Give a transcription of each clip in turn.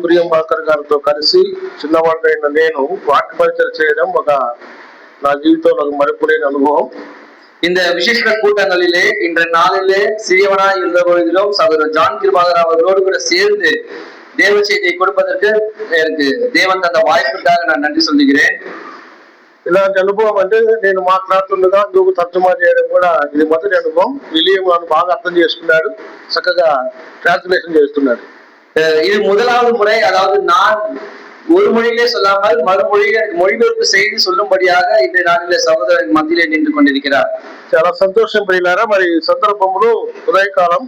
ప్రియంబాకర్ గారితో కలిసి చిన్నవాడైన నేను వాక్య పరిచయం చేయడం నా జీవితంలో మరిపులేని అనుభవం. இந்த விசேஷ கூட்டங்களிலே இன்றைய நாளிலே சிறியவனா இருந்த பொழுதிலும் சகோதரர் ஜான் கிருபாகர் அவர்களோடு கூட சேர்ந்து தேவ செய்தியை கொடுப்பதற்கு எனக்கு தேவன் தந்த வாய்ப்புக்காக நான் நன்றி சொல்லுகிறேன். ఇలాంటి అనుభవం అంటే నేను మాట్లాడుతుండగా నువ్వు తర్జుమా చేయడం కూడా ఇది మొదటి అనుభవం. విలియం బాగా అర్థం చేసుకున్నాడు, చక్కగా ట్రాన్స్లేషన్ చేస్తున్నాడు. இது முதலாவது முறை, அதாவது நான் ஒரு மொழியிலே சொல்லாமல் மறுமொழியிலே மொழிபெயர்ப்பு செய்து சொல்லும்படியாக இன்றைய நாளிலே சகோதரன் மத்தியிலே நின்று கொண்டிருக்கிறார். చాలా సంతోషం ప్రియులారా. మరి సందర్భంలో ఉదయకాలం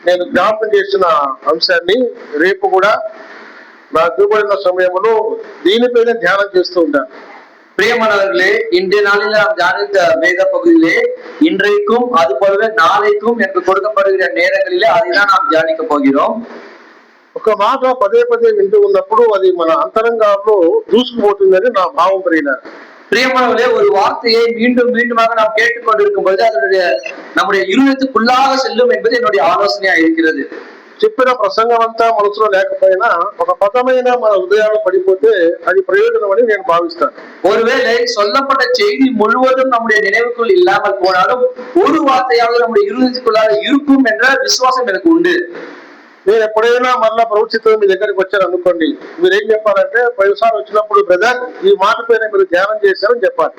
నేను జ్ఞాపకం చేసిన అంశాన్ని రేపు కూడా నాకు ఇవ్వబడిన సమయంలో దీనిపైన ధ్యానం చేస్తూ ఉంటాను. பிரியமானவர்களே, இன்றைய நாளில் நாம் தியானித்த வேத பகுதியிலே இன்றைக்கும் அது போலவே நாளைக்கும் எனக்கு கொடுக்கப்படுகிற நேரங்களிலே அதைதான் நாம் தியானிக்க போகிறோம். ఒక మాట పదే పదే వింటూ ఉన్నప్పుడు అది మన అంతరంగంలో దూసుకుపోతుందని నా భావం ప్రియులారా. பிரியமானவர்களே, ஒரு வார்த்தையை மீண்டும் மீண்டுமாக நாம் கேட்டுக்கொண்டிருக்கும் பொழுது அதனுடைய நம்முடைய இருதயத்துக்குள்ளாக செல்லும் என்பது என்னுடைய ஆலோசனையா இருக்கிறது. చెప్పిన ప్రసంగం అంతా మనసులో లేకపోయినా ఒక పదమైన మన హృదయాలు పడిపోతే అది ప్రయోజనం అని నేను భావిస్తాను. ஒருவேளை சொல்லப்பட்ட செய்தி முழுவதும் நம்முடைய நினைவுக்குள் இல்லாமல் போனாலும் ஒரு வார்த்தையாவது நம்முடைய இருதயத்துக்குள்ளாக இருக்கும் என்ற விசுவாசம் எனக்கு உண்டு. నేను ఎప్పుడైనా మళ్ళా ప్రవచితం మీ దగ్గరికి వచ్చాను అనుకోండి, మీరేం చెప్పాలంటే పైసారి వచ్చినప్పుడు బ్రదర్ ఈ మాట పైన మీరు ధ్యానం చేశారని చెప్పాలి.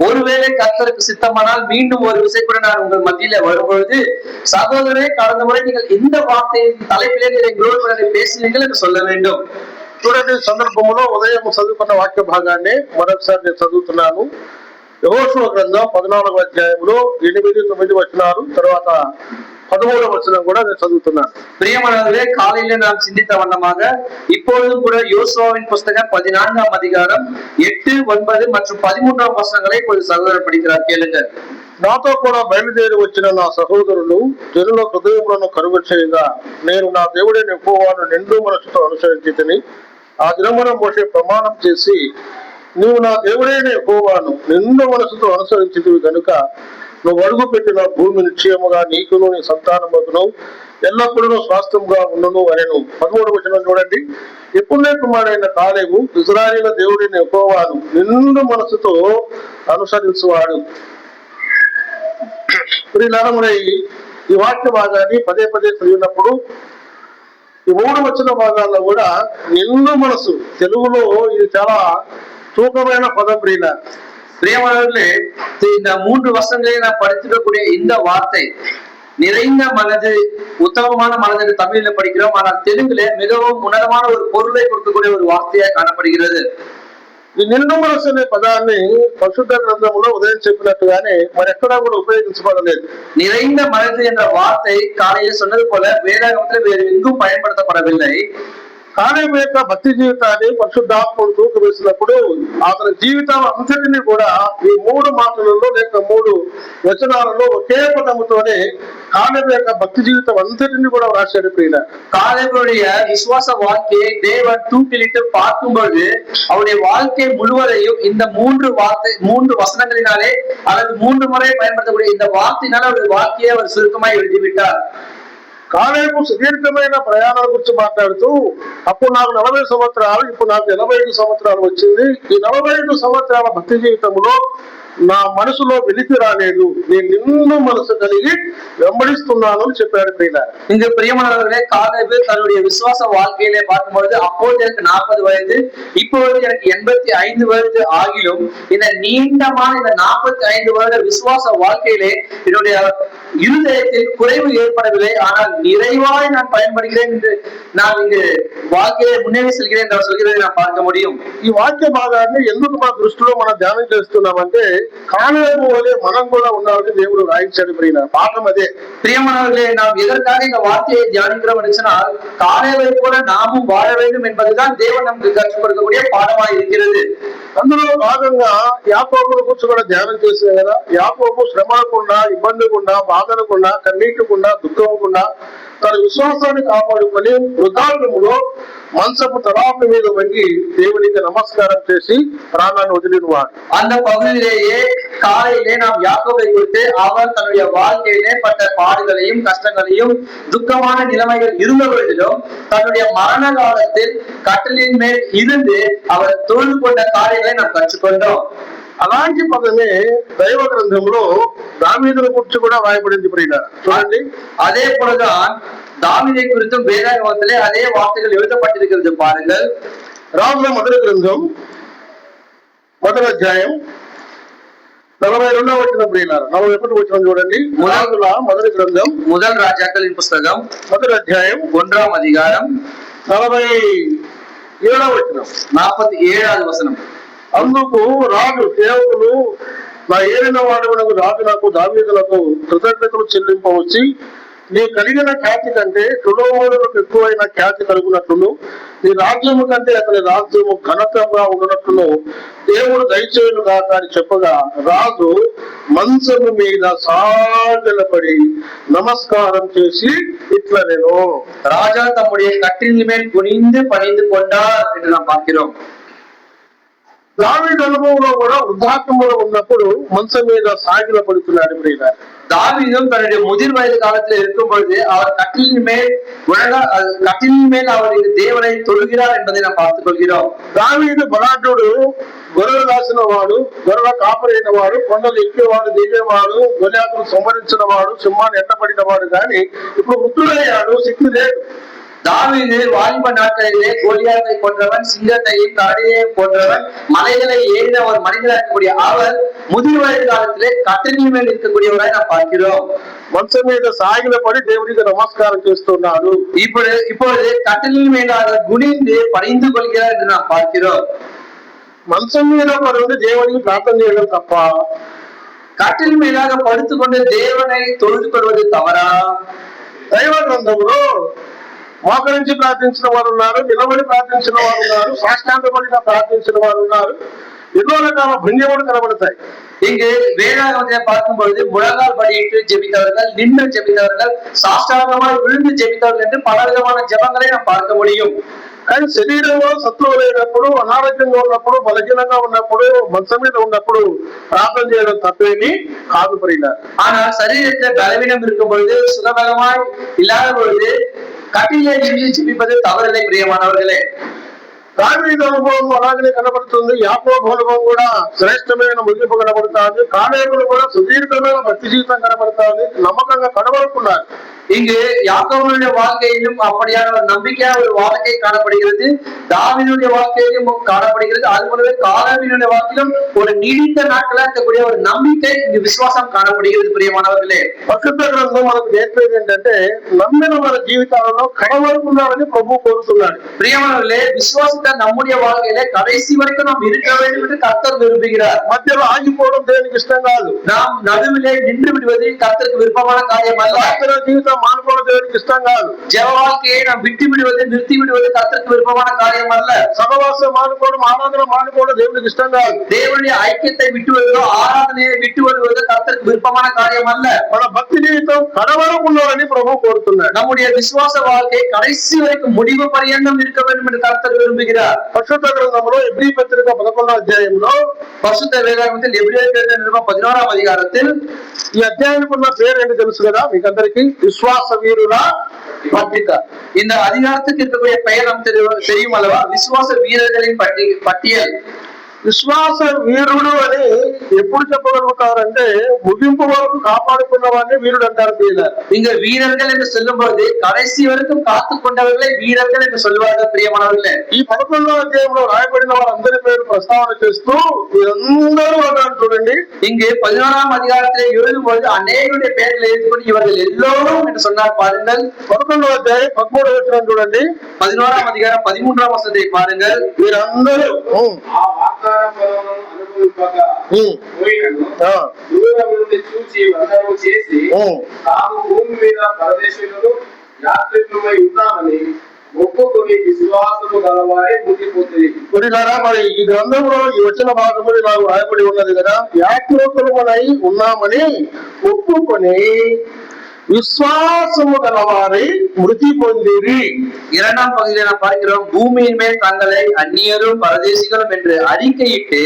ஒருவேளை கர்த்தருக்கு சித்தமானால் மீண்டும் ஒரு விசை கூட நான் உங்கள் மத்தியில வரும்பொழுது, சகோதரே கடந்த முறை நீங்கள் இந்த வார்த்தையின் தலைப்பிலே எங்களோடு பேசினீர்கள் என்று சொல்ல வேண்டும். చూడండి, సందర్భంలో ఉదయం చదువుకున్న వాక్య భాగాన్ని మరొకసారి నేను చదువుతున్నాను. యెహోషువ గ్రంథం 14వ అధ్యాయంలో 8-9 వచనాలు, తర్వాత 13వ వచనం కూడా నేను చదువుతున్నాను. பிரியமானவர்களே, காலையில நாம் சிந்தித்த வண்ணமாக இப்பொழுதும் கூட யோசுவாவின் புஸ்தகம் 14ஆம் அதிகாரம் 8, 9 மற்றும் 13ஆம் வசனங்களை இப்போது சகோதரர் படிக்கிறார், கேளுங்க. నాతో కూడా బయలుదేరి వచ్చిన నా సహోదరులు జనుల హృదయములను కరుగు చేయగా నేను నా దేవుడైన యెహోవాను నిండు మనసుతో అనుసరించి ఆ దినమున మోషే ప్రమాణం చేసి, నీవు నా దేవుడైన యెహోవాను నిండు మనసుతో అనుసరించితివి కనుక నువ్వు అడుగు పెట్టిన భూమి నిశ్చయముగా నీకును నీ సంతానమును ఎల్లప్పుడూ స్వాస్థ్యంగా ఉండును అనెను. 13వ వచనం చూడండి. యెఫున్నె కుమారుడైన కాలేబు ఇశ్రాయేలు దేవుడైన యెహోవాను నిండు మనసుతో అనుసరించువాడు. ఈ వాక్య భాగాన్ని పదే పదే చదివినప్పుడు ఈ 3 వచన భాగాల్లో కూడా నిండు మనసు, తెలుగులో ఇది చాలా தூக்கமான பதம். பிரியமானவர்களே, இந்த 3 வசனங்களை நான் படித்திருக்கக்கூடிய இந்த வார்த்தை நிறைந்த மனது, உத்தமமான மனது தமிழில படிக்கிறோம். ஆனால் தெலுங்குல மிகவும் உன்னதமான ஒரு பொருளை கொடுக்கக்கூடிய ஒரு வார்த்தையா காணப்படுகிறது. ఈ నిండు మనసు అనే పదాన్ని పరిశుద్ధ గ్రంథంలో ఉదయం చెప్పినట్టుగానే మరి ఎక్కడా కూడా ఉపయోగించబడలేదు. நிறைந்த மனது என்ற வார்த்தை காலையில் சொன்னது போல வேதாகமத்தில் வேறு எங்கும் பயன்படுத்தப்படவில்லை. కాలేబు యొక్క భక్తి జీవితాన్ని పరిశుద్ధాత్మను తూకు వేసినప్పుడు అతని జీవితం అంతటిని కూడా ఈ 3 మాటలలో లేక 3 వచనాలలో ఒకే పదముతోనే காலேபு యొక్క భక్తి జీవితం అంతటిని కూడా రాశాడు. ప్రియుల, காலேபுடைய விசுவாச வாழ்க்கையை தேவன் தூக்கிலிட்டு பார்க்கும்போது அவருடைய வாழ்க்கை முழுவதையும் இந்த 3 வசனங்களினாலே அல்லது 3 முறை பயன்படுத்தக்கூடிய இந்த வார்த்தையினால அவருடைய வாழ்க்கையை அவர் சுருக்கமாய் எழுதிவிட்டார். కాలేబు సుదీర్ఘమైన ప్రయాణాల గురించి మాట్లాడుతూ, అప్పుడు నాకు 40 సంవత్సరాలు, ఇప్పుడు నాకు 85 సంవత్సరాలు వచ్చింది. ఈ 45 సంవత్సరాల భక్తి జీవితంలో నా మనసులో వెలితి రాలేదు, నేను నిన్ను మనసు కలిగి వెంబడిస్తున్నాను అని చెప్పాడు. இங்கு பிரியமானவர்களே, காலேபு தன்னுடைய விசுவாச வாழ்க்கையிலே பார்க்கும்பொழுது அப்போது எனக்கு 40 வயது, இப்பொழுது எனக்கு 85 வயது ஆகிலும் இந்த நீண்டமான இந்த 45 வருட விசுவாச வாழ்க்கையிலே என்னுடைய இருதயத்தில் குறைவு ஏற்படவில்லை, ஆனால் நிறைவாய் நான் பயன்படுகிறேன் என்று நான் இங்கு வாழ்க்கையை முன்னேறி செல்கிறேன் என்று சொல்கிறதை நான் பார்க்க முடியும். ఈ వాక్య భాగాన్ని ఎందుకు మన దృష్టిలో మనం ధ్యానం చేస్తున్నామంటే, కాలేబు వలె మనం కూడా ఉండాలని దేవుడు రాయించాడు. పాఠం అదే. பிரியமானவர்களே, நாம் எதற்காக இந்த வார்த்தையை தியானிக்கிறோம் என்று சொன்னால், காலேபை போல நாமும் வாழ வேண்டும் என்பதுதான் தேவன் நமக்கு கற்றுக் கொடுக்கக்கூடிய பாடமாக இருக்கிறது. అందులో భాగంగా యాకోబును గురించి కూడా ధ్యానం చేసే కదా. యాకోబు శ్రమలకుండా, ఇబ్బందికుండా, బాధలకుండా, కన్నీటికుండా, దుఃఖంకుండా తన విశ్వాసాన్ని కాపాడుకొని వృద్ధాప్యములో మంచపు తలాపు మీద వంగి దేవునికి నమస్కారం చేసి ప్రాణాన్ని వదిలిన వాడు. அந்த பகுதியிலேயே காலையிலே நாம் யாக்கோபை குறித்து அவர் தன்னுடைய வாழ்க்கையிலே பட்ட பாடுகளையும் கஷ்டங்களையும் துக்கமான நிலைமைகள் இருந்த பொழுதிலும் தன்னுடைய மரண காலத்தில் கட்டளின் மேல் இருந்து அவர் தொழுது கொண்ட காரியங்களை நாம் கற்றுக்கொண்டோம். అలాంటి పదమే దైవ గ్రంథంలో దావీదుల గురించి కూడా రాయబడింది. ప్రియులారా చూడండి, அதே போலதான் தாவீதை குறித்தும் வேதாகமத்திலே அதே வார்த்தைகள் எழுதப்பட்டிருக்கிறது. பாருங்கள், రాజుల మొదటి గ్రంథం 1వ అధ్యాయం 42వ వచనం. ప్రియులారా 41వ వచనం చూడండి. రాజుల మొదటి గ్రంథం முதல் ராஜாக்களின் புஸ்தகம் 1వ అధ్యాయం 1ஆம் அதிகாரம் 47వ వచనం 47வது వచనం. అందుకు రాజు సేవకులు, నా ఏలిన వాడవనకు రాజు నాకు దావీదులకు కృతజ్ఞతలు చెల్లింపవచ్చి నీ కలిగిన ఖ్యాతి కంటే సొలొమోనుకు ఎక్కువైన ఖ్యాతి కలుగునట్లును నీ రాజ్యము కంటే అతని రాజ్యము ఘనతగా ఉండునట్లును దేవుడు దయచేయును గాక అని చెప్పగా రాజు మంచము మీద సాగిలపడి నమస్కారం చేసి ఇట్లా నేను ராஜா தம்முடைய கட்டிலின் மேல் குனிந்து பணிந்து கொண்டார் என்று நாம் பார்க்கிறோம். దావీదు అనుభవంలో కూడా వృద్ధాప్యంలో ఉన్నప్పుడు మంచం మీద సాగిల పడుతున్నాడు. ప్రియులారా தாவீதும் தன்னுடைய முதிர் வயது காலத்தில் இருக்கும் பொழுது அவர் கட்டிலின் மேல் அவர் தேவனை தொழுகிறார் என்பதை நாம் பார்த்துக் கொள்கிறோம். దావీదు బలాఢ్యుడు, గొర్రెలు దాసిన వాడు, గొర్రెల కాపరైన వాడు, కొండలు ఎక్కేవాడు, దిగేవాడు, గొల్యాతులు సంహరించిన వాడు, సింహాన్ని ఎట్టబడిన వాడు. కానీ ఇప్పుడు వృద్ధుడయ్యాడు, శక్తి లేదు. தாவீது வாலிப நாட்களிலே கோலியாத்தை கொன்றவன், சிங்கத்தையும் கரடியையும் கொன்றவன், மலைகளை ஏறின ஒரு மனிதராக இருக்கக்கூடிய அவர் முதிர் வயது காலத்திலே கட்டிலின் மேல் இருக்கக்கூடியவரை நாம் பார்க்கிறோம். మంచం మీద సాగిలపడి దేవుడికి నమస్కారం చేస్తున్నాడు. இப்பொழுது கட்டிலின் மேலாக குனிந்து பணிந்து கொள்கிறார் என்று நாம் பார்க்கிறோம். మంచం మీద పడి దేవుడికి ప్రార్థన చేయడం తప్ప கட்டில் மேலாக படுத்துக்கொண்டு தேவனை தொழுது கொள்வது தவறா? దైవ గ్రంథంలో మోకరించి ప్రార్థించిన వారు ఉన్నారు, నిలబడి ప్రార్థించిన వారు ఉన్నారు, సాష్టాంగపడిన ప్రార్థించిన వారు ఉన్నారు. ఎన్నో రకాల భంగిములు కనబడతాయి. இங்கு வேதாகமத்தை பார்க்கும் பொழுது முழங்கால் படியிட்டு ஜெபித்தவர்கள், நின்று ஜெபித்தவர்கள், சாஷ்டாங்கமாய் விழுந்து ஜெபித்தவர்கள் என்று பல விதமான ஜெபங்களை நாம் பார்க்க முடியும். కానీ శరీరంలో సత్తువు లేనప్పుడు, అనారోగ్యంగా ఉన్నప్పుడు, బలహీనంగా ఉన్నప్పుడు, మంచం మీద ఉన్నప్పుడు ప్రార్థన చేయడం తప్పేమి కాదు. ప్రియులారా ஆனால் சரீரத்துல பலவீனம் இருக்கும் பொழுது, சுகபலமாய் இல்லாத பொழுது கட்டிலே நின்று ஜெபிப்பது தவறில்லை. பிரியமானவர்களே, దావీదు అనుభవం అలాగనే కనబడుతుంది. యాకోబు అనుభవం కూడా శ్రేష్టమైన ముగింపు కనబడుతుంది. కాలేబులు కూడా సుదీర్ఘమైన భక్తి జీవితం కనబడుతుంది. నమ్మకంగా కనబడుతున్నారు. இங்கு யாக்கோபுடைய வாழ்க்கையிலும் அப்படியான ஒரு நம்பிக்கையான ஒரு வாழ்க்கை காணப்படுகிறது. தாவீதுடைய வாழ்க்கையிலும் காணப்படுகிறது. அது போலவே காலேபினுடைய வாழ்க்கையிலும் ஒரு நீடித்த நாட்களா இருக்கக்கூடிய ஒரு நம்பிக்கை, இங்கு விசுவாசம் காணப்படுகிறது. பிரியமானவர்களே, పరిశుద్ధ గ్రంథం మనకు నేర్పేది ఏంటంటే నమ్మిన మన జీవితాలలో కడవరుకున్నారని ప్రభు కోరుతున్నాడు. பிரியமானவர்களே, விசுவாசத்தை நம்முடைய வாழ்க்கையில கடைசி வரைக்கும் நாம் இருக்க வேண்டும் என்று கர்த்தர் விரும்புகிறார். మధ్యలో ఆగిపోవడం దేవునికి ఇష్టం కాదు. நாம் நடுவிலே நின்று விடுவது கர்த்தருக்கு விருப்பமான காரியம் அல்ல. జీవితం మానుకోవడం దేవునికి ఇష్టం కాదు. ஜெப வாழ்க்கையை நாம் விட்டு விடுவது, நிறுத்தி விடுவது கர்த்தருக்கு விருப்பமான காரியம் அல்ல. సహవాసం మానుకోవడం, ఆరాధన మానుకోవడం దేవునికి ఇష్టం కాదు. தேவனுடைய ஐக்கியத்தை விட்டு விடுவதோ, ஆராதனையை விட்டு விடுவது கர்த்தருக்கு விருப்பமான காரியம் அல்ல. మన భక్తి జీవితం కడవరకున్నారని ప్రభు కోరుతున్నాడు. நம்முடைய விசுவாச வாழ்க்கை கடைசி வரைக்கும் முடிவு பரியந்தம் இருக்க வேண்டும் என்று கர்த்தர் விரும்புகிறார். పరిశుద్ధ గ్రంథంలో ఎబ్రీ పత్రిక 11వ అధ్యాయంలో, பரிசுத்த வேதாகமத்தில் எபிரேயர் நிருபம் 11ஆம் அதிகாரத்தில் ఈ అధ్యాయానికి ఉన్న పేరు ఏంటి తెలుసు కదా మీకందరికి? విశ్వాస వీరుల పట్టిక. இந்த அதிகாரத்துக்கு இருக்கக்கூடிய பெயர் நமக்கு தெரியும் அல்லவா? விசுவாச வீரர்களின் பட்டியல். విశ్వాస వీరుడు అని ఎప్పుడు చెప్పగలుగుతారంటే ముగింపు వరకు కాపాడుకున్న వాడిని వీరుడు అంటారు. இங்க வீரர்கள் என்று சொல்லும் போது கடைசி வரைக்கும் காத்து கொண்டவர்களை வீரர்கள் என்று சொல்வார்கள். பிரியமானவர்களே, ఈ 11వ అధ్యాయంలో రాయబడిన వారందరి పేరు ప్రస్తావన చేస్తూ వీరందరూ అన్నారు. చూడండి, இங்கு 11ஆம் அதிகாரத்திலே எழுதும்போது அநேகருடைய பெயர்களை எழுதிக்கொண்டு இவர்கள் எல்லோரும் என்று சொன்னார். பாருங்கள், 11వ అధ్యాయం 13వ వచనం చూడండి. 11ஆம் அதிகாரம் 13ஆம் வசனத்தை பாருங்கள். వీరందరూ చూచి వందనము చేసి తాము భూమి మీద పరదేశులను యాత్రికులమై ఉన్నామని ఒప్పుకొని విశ్వాసము గలవారే ముగిపోతుంది. మరి ఈ గ్రంథంలో ఈ వచ్చిన భాగంలో నాకు రాయబడి ఉన్నది కదా, యాత్రికులమై ఉన్నామని ఒప్పుకొని விசுவாசము గలవారై మృతి పొందిరి. இரண்டாம் பகுதியில நாம் பார்க்கிறோம், பூமியின் மேல் தங்களை அந்நியரும் பரதேசிகளும் என்று அறிக்கையிட்டு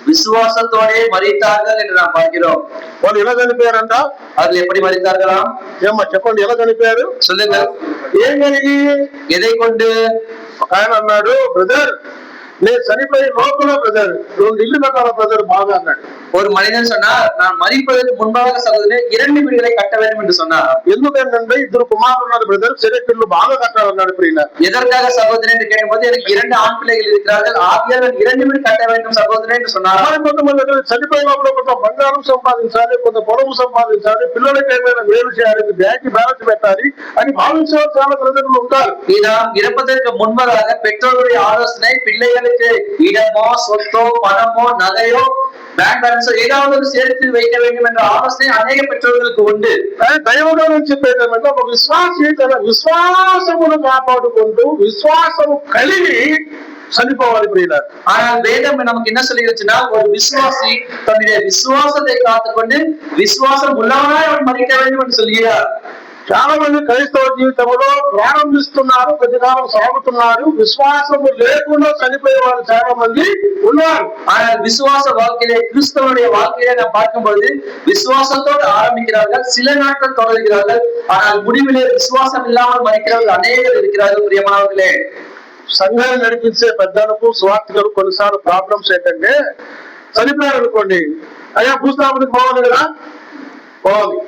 விசுவாசத்தோடே மரித்தார்கள் என்று நாம் பார்க்கிறோம். వాళ్ళు ఎలా చనిపోయారంట? அதில் எப்படி மரித்தார்களாம்? ఏమ్మా చెప్పండి, ఎలా చనిపోయారు? சொல்லுங்க. ఏం కలిగి? எதை கொண்டு? ఆయన అన్నాడు, బ్రదర్ నేను చనిపోయి లోపల బ్రదర్ 2 ఇల్లు కట్టాల బ్రదర్ బాగా అన్నాడు. ஒரு மனிதன் சொன்னார், நான் மரிப்பதற்கு முன்பாக சகோதரனே 2 வீடுகளை கட்ட வேண்டும் என்று சொன்னார். ఎందుకంటే 2 కుమారులు ఉన్నారు బ్రదర్, చెరెక్కిళ్ళు బాగా కట్టాలన్నాడు. ప్రియుల, எதற்காக சகோதரன் என்று கேட்டபோது, எனக்கு 2 ஆண் பிள்ளைகள் இருக்கிறார்கள், ஆகியால் 2 வீடு கட்ட வேண்டும் సహోదరன் என்று சொன்னார். కొంతమంది చనిపోయే లోపల కొంత బంగారం సంపాదించాలి, కొంత పొలము సంపాదించాలి, పిల్లలకి ఏమైనా మేలు చేయాలి, బ్యాంక్ బ్యాలెన్స్ పెట్టాలి అని భావించే చాలా తల్లిదండ్రులు ఉంటారు. நாம் இறப்பதற்கு முன்பதாக பெற்றோருடைய ஆலோசனை, பிள்ளைகளுக்கு இடமோ சொத்தோ பணமோ நகையோ பேங்க் பேலன்ஸோ ஏதாவது சேர்த்து வைக்க வேண்டும் என்ற ஆலோசனை அநேக பெற்றோர்களுக்கு உண்டு. దైవగానం చెప్పేది ఏమంటే, ఒక విశ్వాసి తన విశ్వాసమును కాపాడుకుంటూ విశ్వాసము కలిగి చనిపోవాలి. ప్రియులారా, ஆனால் வேதம் நமக்கு என்ன சொல்லிருச்சுன்னா, ஒரு விசுவாசி தன்னுடைய விசுவாசத்தை காத்துக்கொண்டு விசுவாசம் உள்ளவனாய் அவன் மரிக்க வேண்டும் என்று சொல்கிறார். చాలా మంది క్రైస్తవ జీవితంలో ప్రారంభిస్తున్నారు, కొద్దికాలం సాగుతున్నారు, విశ్వాసము లేకుండా చనిపోయే వాళ్ళు చాలా మంది ఉన్నారు. ஆனால் விசுவாச வாழ்க்கையிலே, கிறிஸ்தவனுடைய வாழ்க்கையிலே நாம் பார்க்கும்போது விசுவாசத்தோடு ஆரம்பிக்கிறார்கள், சில நாட்கள் தொடர்கிறார்கள், ஆனால் முடிவிலே விசுவாசம் இல்லாமல் மரிக்கிறவர்கள் அநேகர் இருக்கிறார்கள். பிரியமானவர்களே, సంఘాన్ని నడిపించే పెద్దలకు సువార్తికులకు కొన్నిసార్లు ప్రాబ్లమ్స్ ఏంటంటే, చనిపోయారు అనుకోండి, అయ్యా భూస్థాపనకు పోవాలి కదా, పోవాలి.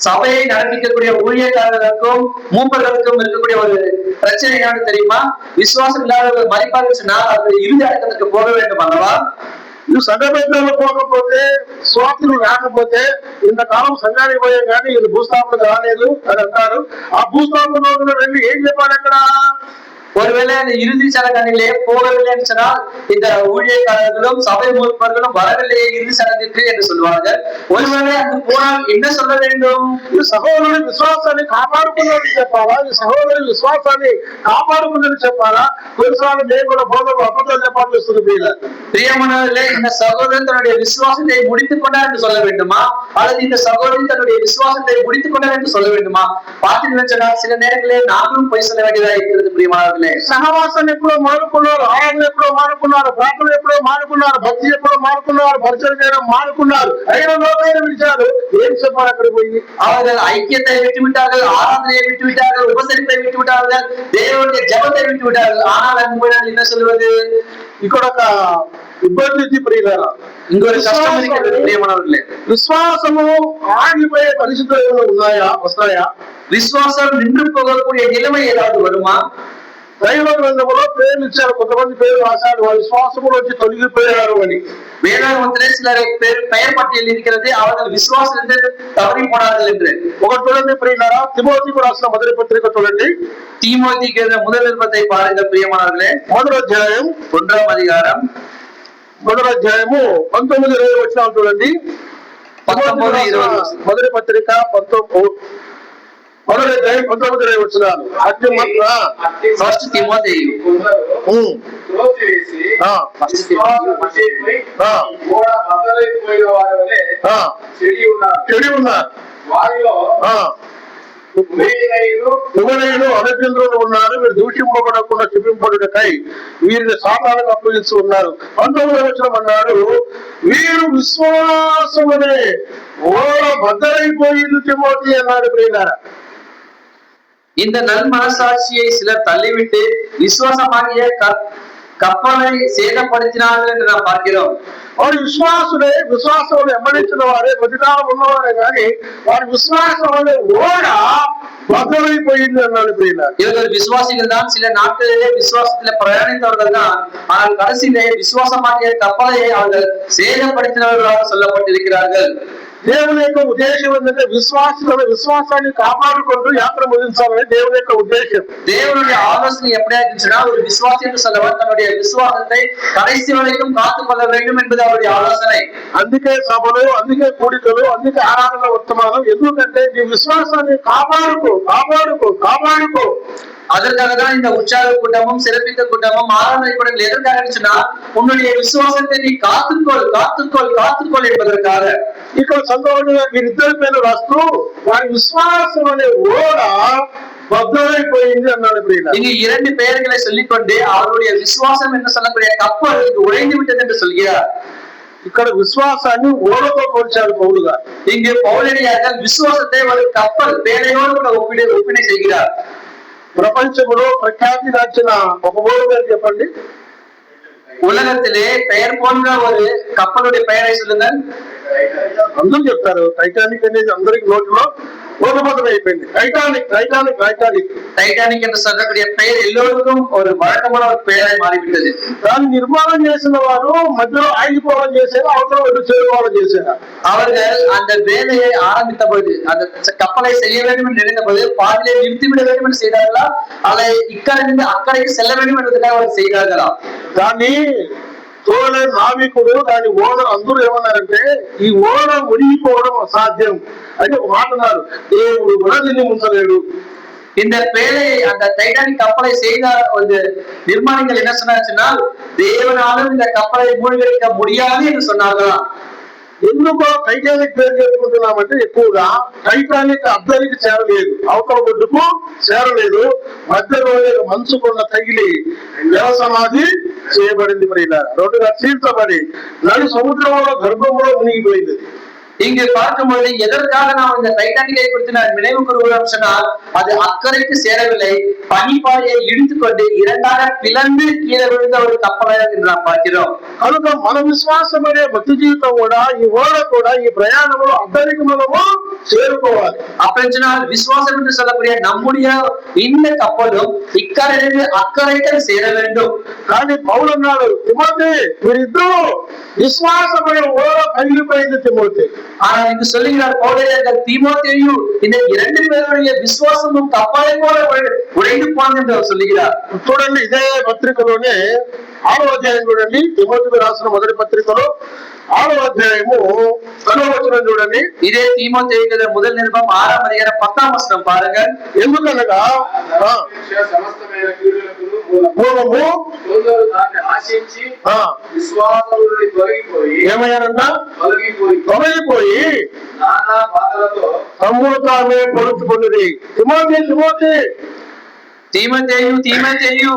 சபையை நடப்பிக்கக்கூடிய ஊழியக்காரர்களுக்கும் மூப்பர்களுக்கும் இருக்கக்கூடிய ஒரு பிரச்சனை என்னன்னு தெரியுமா? விசுவாசம் இல்லாதவர்கள் மரிப்பார்கள் சொன்னால் அவர்கள் இறுதி அடக்கத்துக்கு போக வேண்டும் அல்லவா? ఇది సంఘ పెద్దలు పోకపోతే, స్వార్థులు రాకపోతే, ఇంతకాలం సంఘానికి పోయాం కానీ ఇది భూస్థాపనకు రాలేదు అని అంటారు. ఆ భూస్థాపన వెళ్ళి ఏం చెప్పాలి అక్కడ? ஒருவேளை அந்த இறுதி சடங்கிலே போகவில்லை என்று சொன்னால், இந்த ஊழியக்காரர்களும் சபை மூப்பர்களும் வரவில்லையே இறுதி சடங்குக்கு என்று சொல்வார்கள். ஒருவேளை அங்கு போனால் என்ன சொல்ல வேண்டும்? ఈ సహోదరుడి విశ్వాసాన్ని కాపాడుకున్నది చెప్పాలా? ఈ సహోదరుడి విశ్వాసాన్ని కాపాడుకున్నది చెప్పాలా? కొన్నిసార్లు మేము కూడా బోధకు అబద్ధాలు చెప్పాల్సి వస్తుంది. பிரியமானவர்களே, இந்த சகோதரன் தன்னுடைய விசுவாசத்தை முடித்துக் கொண்டார் என்று சொல்ல வேண்டுமா, அல்லது இந்த சகோதரி தன்னுடைய விசுவாசத்தை முடித்துக் கொண்டார் என்று சொல்ல வேண்டுமா? பார்த்தீங்கன்னு சொன்னால் சில நேரங்களிலே நாமும் போய் சொல்ல வேண்டியதாக இருக்கிறது. பிரியமானவர்களே, సహవాసాన్ని ఎప్పుడో మానుకున్నారు, ఆరాధన ఎప్పుడో మానుకున్నారు, ప్రార్థన ఎప్పుడో మానుకున్నారు, భక్తి ఎప్పుడో మానుకున్నారు, పరిచయం చేయడం మానుకున్నారు, అయినా లోపల విడిచారు. ఏం చెప్పాలి అక్కడ పోయి? அவர்கள் ஐக்கியத்தை விட்டுவிட்டார்கள், ஆராதனையை விட்டுவிட்டார்கள், உபசரிப்பை விட்டுவிட்டார்கள், தேவனுடைய ஜெபத்தை விட்டுவிட்டார்கள். ஆனால் அங்கு என்ன சொல்வது? ఇక్కడ ఒక ఇబ్బంది ప్రియులారా, இங்க ஒரு கஷ்டம் இருக்கிறது. பிரியமானவர்களே, విశ్వాసము ఆగిపోయే పరిస్థితులు ఏమైనా ఉన్నాయా, వస్తాయా? விசுவாசம் நின்று போகக்கூடிய நிலைமை ஏதாவது வருமா? దైవ గ్రంథంలో పేర్లు ఇచ్చారు, కొంతమంది పేరు రాశారు, వారి విశ్వాసములో వచ్చి తొలగిపోయారు అని. வேதாகமத்திலே சிலரை பெயர் பட்டியல் இருக்கிறது, அவர்கள் விசுவாசத்தில் தவறி போனார்கள் என்று. ఒకటి చూడండి ప్రియులారా, తిమోతికి రాసిన మొదటి పత్రిక చూడండి, தீமோத்தேயுக்கு எழுதின முதல் நிருபத்தை பாருங்கள். பிரியமானவர்களே, మొదటి అధ్యాయం 1ஆம் அதிகாரம் 19-20 వచనాలు చూడండి. 19-20 మొదటి పత్రిక 19-20 వచనాలు. ఫస్ట్ తిమోతేయు త్రోసివేసి చెడి ఉన్నారు. వారిలో అనచంద్రులు ఉన్నారు, వీరు దూషింపబడకుండా చూపింపడుటకై వీరిని సాతానుకు అప్పగిస్తూ ఉన్నారు. 19వ వచనం అన్నాడు, వీరు విశ్వాసమనే ఓడ బద్దలైపోయింది తిమోతి అన్నాడు. ప్రియులారా, இந்த நல் மனசாட்சியை சிலர் தள்ளிவிட்டு விசுவாசமாகிய கப்பலை சேதப்படுத்தினார்கள் என்று நாம் பார்க்கிறோம். వారి విశ్వాసులే, విశ్వాసంలో వెంబడించిన వారే, ప్రతికాలం ఉన్నవారే కానీ వారి విశ్వాసం అనే ఓడ బద్దలైపోయింది అన్నాడు. ప్రియులారా, இவர்கள் விசுவாசிகள் தான், சில நாட்களிலே விசுவாசத்திலே பிரயாணித்தவர்கள் தான், ஆனால் கடைசியிலே விசுவாசமாகிய கப்பலை அவர்கள் சேதப்படுத்தினவர்களாக சொல்லப்பட்டிருக்கிறார்கள். దేవుని యొక్క ఉద్దేశం ఏంటంటే విశ్వాసుల విశ్వాసాన్ని కాపాడుకుంటూ యాత్ర ముగించాలని దేవుని యొక్క ఉద్దేశం. தேவனுடைய ஆலோசனை எப்படியா இருந்துச்சுன்னா, ஒரு விசுவாசி என்று சொல்லவர் தன்னுடைய விசுவாசத்தை கடைசி வரைக்கும் காத்துக்கொள்ள வேண்டும் என்பது அவருடைய ஆலோசனை. అందుకే సభలు, అందుకే కూడికలు, అందుకే ఆరాధన వర్తమానం. ఎందుకంటే నీ విశ్వాసాన్ని కాపాడుకో. அதற்காக தான் இந்த உற்சாக கூட்டமும் சிறப்பித்த கூட்டமும் ஆராதனை கூட்டங்கள் எதற்காக சொன்னா உன்னுடைய విశ్వాసத்தை நீ కాத்துకోల్ కాத்துకోల్ కాத்துకోల్ என்பதற்காக. ఇక్కడ సందర్భంగా వీరిద్దరి పేరు రాస్తూ వారి విశ్వాసం అనే ఓడ భద్రమైపోయింది అన్నాడు. இங்கு இரண்டு பெயர்களை சொல்லிக்கொண்டு அவருடைய விசுவாசம் என்று சொல்லக்கூடிய கப்பல் இங்கு உடைந்து விட்டது என்று சொல்கிறார். ఇక్కడ విశ్వాసాన్ని ఓడతో పోల్చాడు పౌలు గారు. இங்கு பவுலடியார்கள் விசுவாசத்தை ஒரு கப்பல் பேழையோடு கூட ஒப்பினை செய்கிறார். ప్రపంచంలో ప్రఖ్యాతి రాచిన ఒక ఓడ పేరు చెప్పండి. உலகத்திலே பெயர் போன்ற ஒரு கப்பலுடைய பெயரை சொல்லுங்கள். అందరూ చెప్తారు టైటానిక్ అనేది అందరికి నోట్లో ఓడబద్దం అయిపోయింది. టైటానిక్ టైటానిక్ టైటానిక్ டைட்டானிக் என்று சொல்லக்கூடிய பெயர் எல்லோருக்கும் ஒரு வழக்கமான ஒரு பெயராய் மாறிவிட்டது. దాన్ని నిర్మాణం చేసిన వారు మధ్యలో ఆగిపోవడం చేశారు, అవతల చేరుకోవడం చేశారు. அவர்கள் அந்த வேலையை ஆரம்பித்த பொழுது அந்த கப்பலை செய்ய வேண்டும் என்று நினைத்த போது பாதிலே நிறுத்திவிட வேண்டும் என்று செய்தார்களா, அதை இக்கரையிலிருந்து அக்கறைக்கு செல்ல வேண்டும் என்பதற்காக அவர்கள் செய்தார்களா? దాన్ని తోలే నావికుడు దాని ఓనర్ అందరూ ఏమన్నారంటే ఈ ఓనర్ మునిగిపోవడం అసాధ్యం అని ఒక మాట అన్నారు. దేవుడు కూడా దీన్ని ముంచలేడు. இந்த பேழையை அந்த டைட்டானிக் கப்பலை செய்த ஒரு நிர்மாணிகள் என்ன சொன்னாச்சுன்னா தேவனாலும் இந்த கப்பலை மூழ்கடிக்க முடியாது என்று சொன்னார்களாம். ఎందుకో టైటానిక్ పేరు చెప్పుకుంటున్నామంటే ఎక్కువగా టైటానిక్ అద్దరికి చేరలేదు, అవతల ఒడ్డుకు చేరలేదు, మధ్యలో మంచుకున్న తగిలి జలసమాధి చేయబడింది. రెండుగా చీల్చబడి నడి సముద్రంలో గర్భంలో మునిగిపోయింది. இங்கு பார்க்கும்போது எதற்காக நாம் இந்த டைட்டானிக்கை குறித்து நான் நினைவு கூறுகிறோம் சொன்னால் அது அக்கறைக்கு சேரவில்லை, பனிப்பாயை இழுத்துக் கொண்டு இரண்டாக பிளந்து கீழே விழுந்த ஒரு கப்பலாக என்று நாம் பார்க்கிறோம். కనుక మన విశ్వాసం అనే భక్తి జీవితం కూడా ఈ ఓడ కూడా ఈ ప్రయాణంలో అద్దరికి మనము చేరుకోవాలి. அப்படின்னு சொன்னால் விசுவாசம் என்று சொல்லக்கூடிய நம்முடைய இந்த கப்பலும் இக்கரையிலிருந்து அக்கறைக்கு சேர வேண்டும். కానీ పౌలు అన్నాడు, తిమోతి వీరిద్దరూ విశ్వాసం అనే ఓడ పగిలిపోయింది తిమోతి. ஆனா இங்கு சொல்லுகிறார் பவுலடியார்கள் தீமோத்தேயு இந்த இரண்டு பேருடைய விசுவாசமும் கப்பலை போல உடைந்து போனது என்று அவர் சொல்லுகிறார். చూడండి ఇదే పత్రికలోనే 6వ అధ్యాయం చూడండి, తిమోతికి రాసిన మొదటి పత్రికలో 6వ అధ్యాయము 10వ వచనం చూడండి. இதே தீமோத்தேயுக்கு முதல் நிருபம் 6ஆம் அதிகாரம் 10ஆம் வசனம் பாருங்க. ఎందుకనగా సమస్తమైన కీడులకు మూలము కొందరు దాన్ని ఆశించి విశ్వాసం నుండి తొలగిపోయి ఏమయ్యారంట? తొలగిపోయి నానా బాధలతో తమ్ముడు తామే పొడుచుకున్నది. தீமோத்தேயு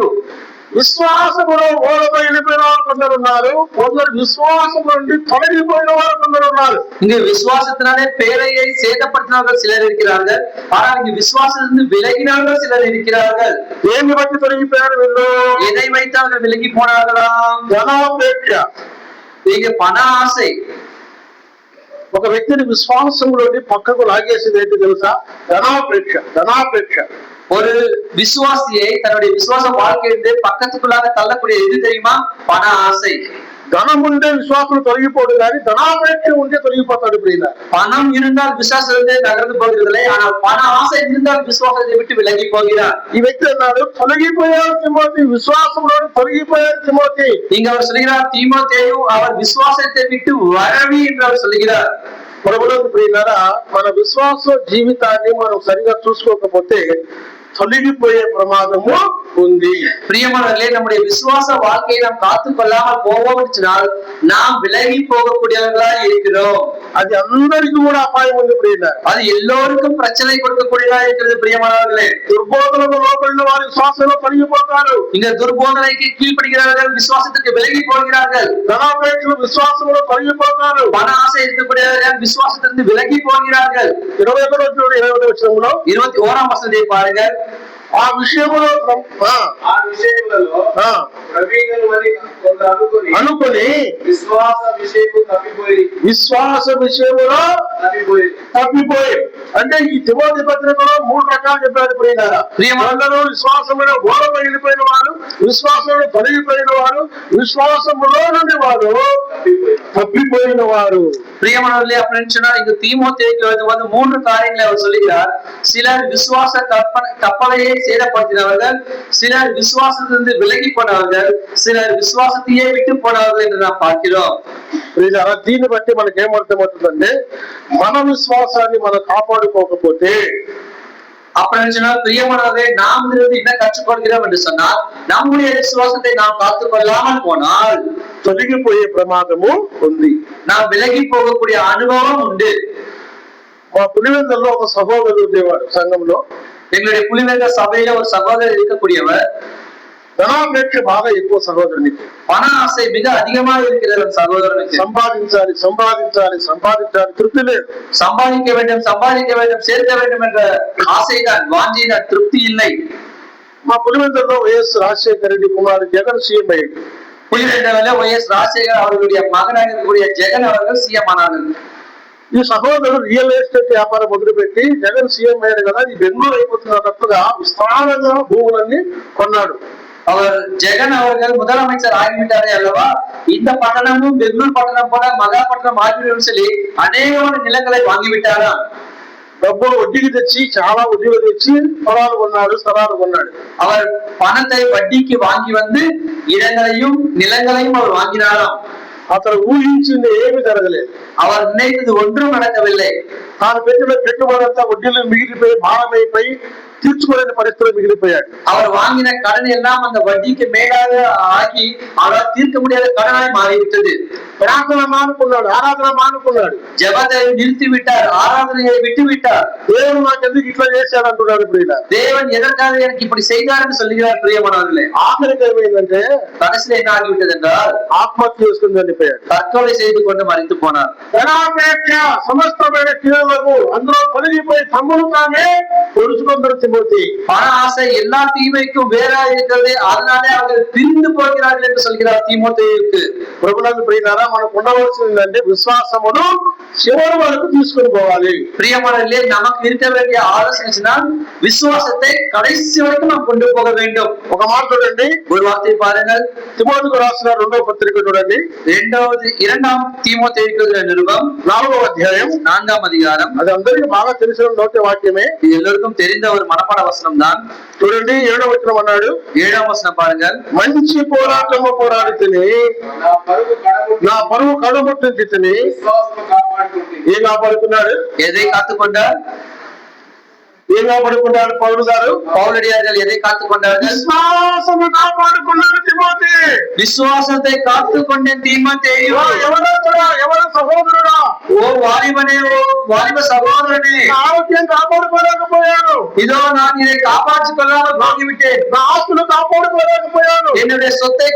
విశ్వాసములో ఓడపై వెళ్ళిపోయిన వారు కొందరు ఉన్నారు, కొందరు విశ్వాసం నుండి తొలగిపోయిన వారు కొందరు ఉన్నారు. இங்கு விசுவாசத்தினாலே பேரையை சேதப்படுத்தினவர்கள் சிலர் இருக்கிறார்கள், ஆனால் இங்கு விசுவாசத்திலிருந்து விலகினவர்கள் சிலர் இருக்கிறார்கள். ఏమి బట్టి తొలగిపోయారు వీళ్ళు? எதை வைத்து அவர்கள் விலகி போனார்களாம்? ధనాపేక్ష. இங்க பண ஆசை ఒక వ్యక్తిని విశ్వాసంలోని పక్కకు లాగేసేది ఏంటి తెలుసా? ధనాపేక్ష. ధనాపేక్ష ஒரு விசுவாசியை தன்னுடைய விசுவாச வாழ்க்கையிலிருந்து பக்கத்துக்குள்ளாக தள்ளக்கூடிய எது தெரியுமா? பண ஆசை. ధనం ఉంటే విశ్వాసం తొలగిపోదు, కానీ ధనాపేక్ష ఉంటే తొలగిపోతాడు. ఇప్పుడు பணம் இருந்தால் விசுவாசத்தை நகர்ந்து போகிறதில்லை, ஆனால் பண ஆசை இருந்தால் விசுவாசத்தை விட்டு விலகி போகிறார். ఈ వ్యక్తి అన్నాడు, తొలగిపోయారు తిమోతి, విశ్వాసంలో తొలగిపోయారు తిమోతి. இங்க அவர் சொல்கிறார் தீமோத்தேயு அவர் விசுவாசத்தை விட்டு வரவி என்று அவர் சொல்கிறார். ప్రభువునందు ప్రియులారా, మన విశ్వాస జీవితాన్ని మనం సరిగా చూసుకోకపోతే తొలగిపోయే ప్రమాదము ఉంది. பிரியமானவர்களே, நம்முடைய விசுவாச வாழ்க்கையை நாம் காத்துக் கொள்ளாமல் போவோம் என்றால் நாம் விலகி போகக்கூடியவர்களாய் இருக்கிறோம். అది అందరికీ కూడా అపాయం ఉంది ప్రియులారా. அது எல்லோருக்கும் பிரச்சனை கொடுக்கக்கூடியதா இருக்கிறது. பிரியமானவர்களே, దుర్బోధనకు లోబడిన వారి విశ్వాసంలో తొలగిపోతారు. இங்க துர்போதனைக்கு கீழ்ப்படுகிறார்கள், விசுவாசத்துக்கு விலகி போகிறார்கள். ధనాపేక్షలు విశ్వాసంలో తొలగిపోతారు. பண ஆசை இருக்கக்கூடியவர்கள் விசுவாசத்திலிருந்து விலகி போகிறார்கள். 21వ వచనంలో 21ஆம் வசனத்தை பாருங்க. ఆ విషయంలో ఆ విషయములలో ప్రవీణులని కొందరు అనుకొని విశ్వాస విషయములో తప్పిపోయి. అంటే ఈ తిమోతి పత్రికలో 3 రకాలు చెప్పారు ప్రియులారా. అందరూ విశ్వాసంలో ఓడపై వెళ్ళిపోయిన వారు, విశ్వాసంలో తొలగిపోయిన వారు, విశ్వాసములో నుండి వారు తప్పిపోయిన వారు. பிரியமானவர்களே, அப்படின்னு சொன்னா இங்க தீமோத்தேயுக்கு வந்து 3 காரியங்களை அவர் சொல்லுகிறார். சிலர் விசுவாச கப்பலையே சேதப்படுத்தினவர்கள், சிலர் விசுவாசத்திலிருந்து விலகி போனவர்கள், சிலர் விசுவாசத்தையே விட்டு போனவர்கள் என்று நாம் பார்க்கிறோம். దీన్ని బట్టి మనకి ఏమర్థమవుతుందంటే, మన విశ్వాసాన్ని మనం కాపాడుకోకపోతే அப்படின்னு சொன்னால் பிரியமானவர்களே, நாம் இதிலிருந்து என்ன கற்றுக்கொள்கிறோம் என்று சொன்னால், நம்முடைய விசுவாசத்தை நாம் காத்துக் கொள்ளாமல் போனால் తొలగిపోయే ప్రమాదము ఉంది. நாம் விலகி போகக்கூடிய அனுபவம் உண்டு. మా పులివెందుల్లో ఒక సహోదరుడు ఉండేవాడు సంఘంలో. எங்களுடைய புலிவேந்த சபையில ஒரு சகோதரர் இருக்கக்கூடியவர். ధనాపేక్ష బాగా ఎక్కువ సహోదరునికి. பண ஆசை மிக அதிகமாக இருக்கிறது சகோதரனுக்கு. సంపాదించాలి సంపాదించాలి సంపాదించాలి, తృప్తి లేదు. சம்பாதிக்க வேண்டும் சம்பாதிக்க வேண்டும் சேர்க்க வேண்டும் என்ற ஆசைதான், வாஞ்சிதான், திருப்தி இல்லை. మా పులివెందుల్లో వైఎస్ రాజశేఖర రెడ్డి కుమారుడు జగన్ సీఎం అయ్యాడు. புலிவேந்தல వైఎస్ ராஜசேகர் அவர்களுடைய மகனாக இருக்கக்கூடிய ஜெகன் அவர்கள் சிஎம் ஆனார்கள். ఈ సహోదరుడు రియల్ ఎస్టేట్ వ్యాపారం మొదలుపెట్టి జగన్ సీఎం అయ్యాడు కదా, ఈ బెంగళూరు అయిపోతున్నట్టుగా విస్తారంగా భూములన్నీ కొన్నాడు. அவர் ஜெகன் அவர்கள் முதலமைச்சர் ஆகிவிட்டாரே அல்லவா, இந்த பட்டணமும் பெங்களூர் பட்டணம் போல மகாபட்டினம் ஆகிவிடும் சொல்லி அநேகமான நிலங்களை வாங்கிவிட்டாராம். డబ్బులు వడ్డీకి తెచ్చి చాలా వడ్డీలు తెచ్చి పొలాలు కొన్నాడు, స్థలాలు కొన్నాడు. அவர் பணத்தை வட்டிக்கு வாங்கி வந்து இடங்களையும் நிலங்களையும் அவர் வாங்கினாராம். అతను ఊహించింది ఏమి జరగలేదు. அவர் நினைத்தது ஒன்றும் நடக்கவில்லை. తాను పెట్టిన పెట్టుబడంతా వడ్డీలు మిగిలిపోయి భారమైపోయి తీర్చుకోలేని పరిస్థితులు మిగిలిపోయాడు. அவர் வாங்கின கடன் எல்லாம் அந்த வட்டிக்கு மேலாக ஆகி அவரால் தீர்க்க முடியாத கடனாய் மாறிவிட்டது. ప్రార్థన మానుకున్నాడు, ఆరాధన మానుకున్నాడు, ஜெபத்தை நிறுத்தி விட்டார், ஆராதனையை விட்டு விட்டார். దేవుడు నాకు ఎందుకు ఇట్లా చేశాడు అంటున్నాడు. ఇప్పుడు ఇలా தேவன் எதற்காக எனக்கு இப்படி செய்தார் என்று சொல்லுகிறார் பிரியமானவர்களே. ఆఖరికి ఏమైందంటే கடைசியில என்ன ஆகிவிட்டது என்றால் ఆత్మహత్య చేసుకుని చనిపోయాడు. தற்கொலை செய்து கொண்டு மறித்து போனார். ధనాపేక్ష సమస్తమైన కీడులకు అందులో తొలగిపోయి తమ్ముడు తామే పొడుచుకుందరు తిమోతి. பண ஆசை எல்லா தீமைக்கும் வேறாக இருக்கிறது, அதனாலே அவர்கள் பிரிந்து போகிறார்கள் என்று சொல்கிறார் தீமோத்தேயுவுக்கு. ప్రభునందు ప్రియులారా, మనకు ఉండవలసిందంటే విశ్వాసమును చివరి వరకు తీసుకుని పోవాలి. பிரியமானவர்களே, நமக்கு இருக்க வேண்டிய ஆலோசனை விசுவாசத்தை கடைசி வரைக்கும் நாம் கொண்டு போக வேண்டும். ఒక మాట చూడండి, ஒரு வார்த்தை பாருங்கள். తిమోతికి రాసిన 2వ పత్రిక చూడండి, இரண்டாம் தீமோத்தேயுக்கு நிருபம் 4వ అధ్యాయం 4ஆம் அதிகாரம். అది అందరికీ బాగా తెలిసిన నోటి వాక్యమే, இது எல்லோருக்கும் தெரிந்த ஒரு மனப்பாட வசனம் தான். చూడండి 7వ వచనం అన్నాడు, 7ஆம் வசனம் பாருங்கள். మంచి పోరాటము పోరాడి తిని నా పరువు కడముట్టి తిని. ఏం కాపాడుకున్నాడు? எதை காத்துக்கொண்டார்? ఏం కాపాడుకున్నాడు పౌలు గారు? பவுலடியார்கள் எதை காத்துக்கொண்டார்கள்? విశ్వాసము కాపాడుకున్నాడు తిమోతి. விசுவாசத்தை காத்துக்கொண்டேன் தீமோத்தேயு. ఎవరు సహోదరుడా? ஓ வாலிபனே, ஓ வாலிப சகோதரனே, నా ఆరోగ్యం కాపాడుకోలేకపోయాను, இதோ நான் இதை காப்பாற்றிக் கொள்ளாமல் போய்விட்டேன். నా ఆస్తులు కాపాడుకోలేకపోయాను, என்னுடைய சொத்தை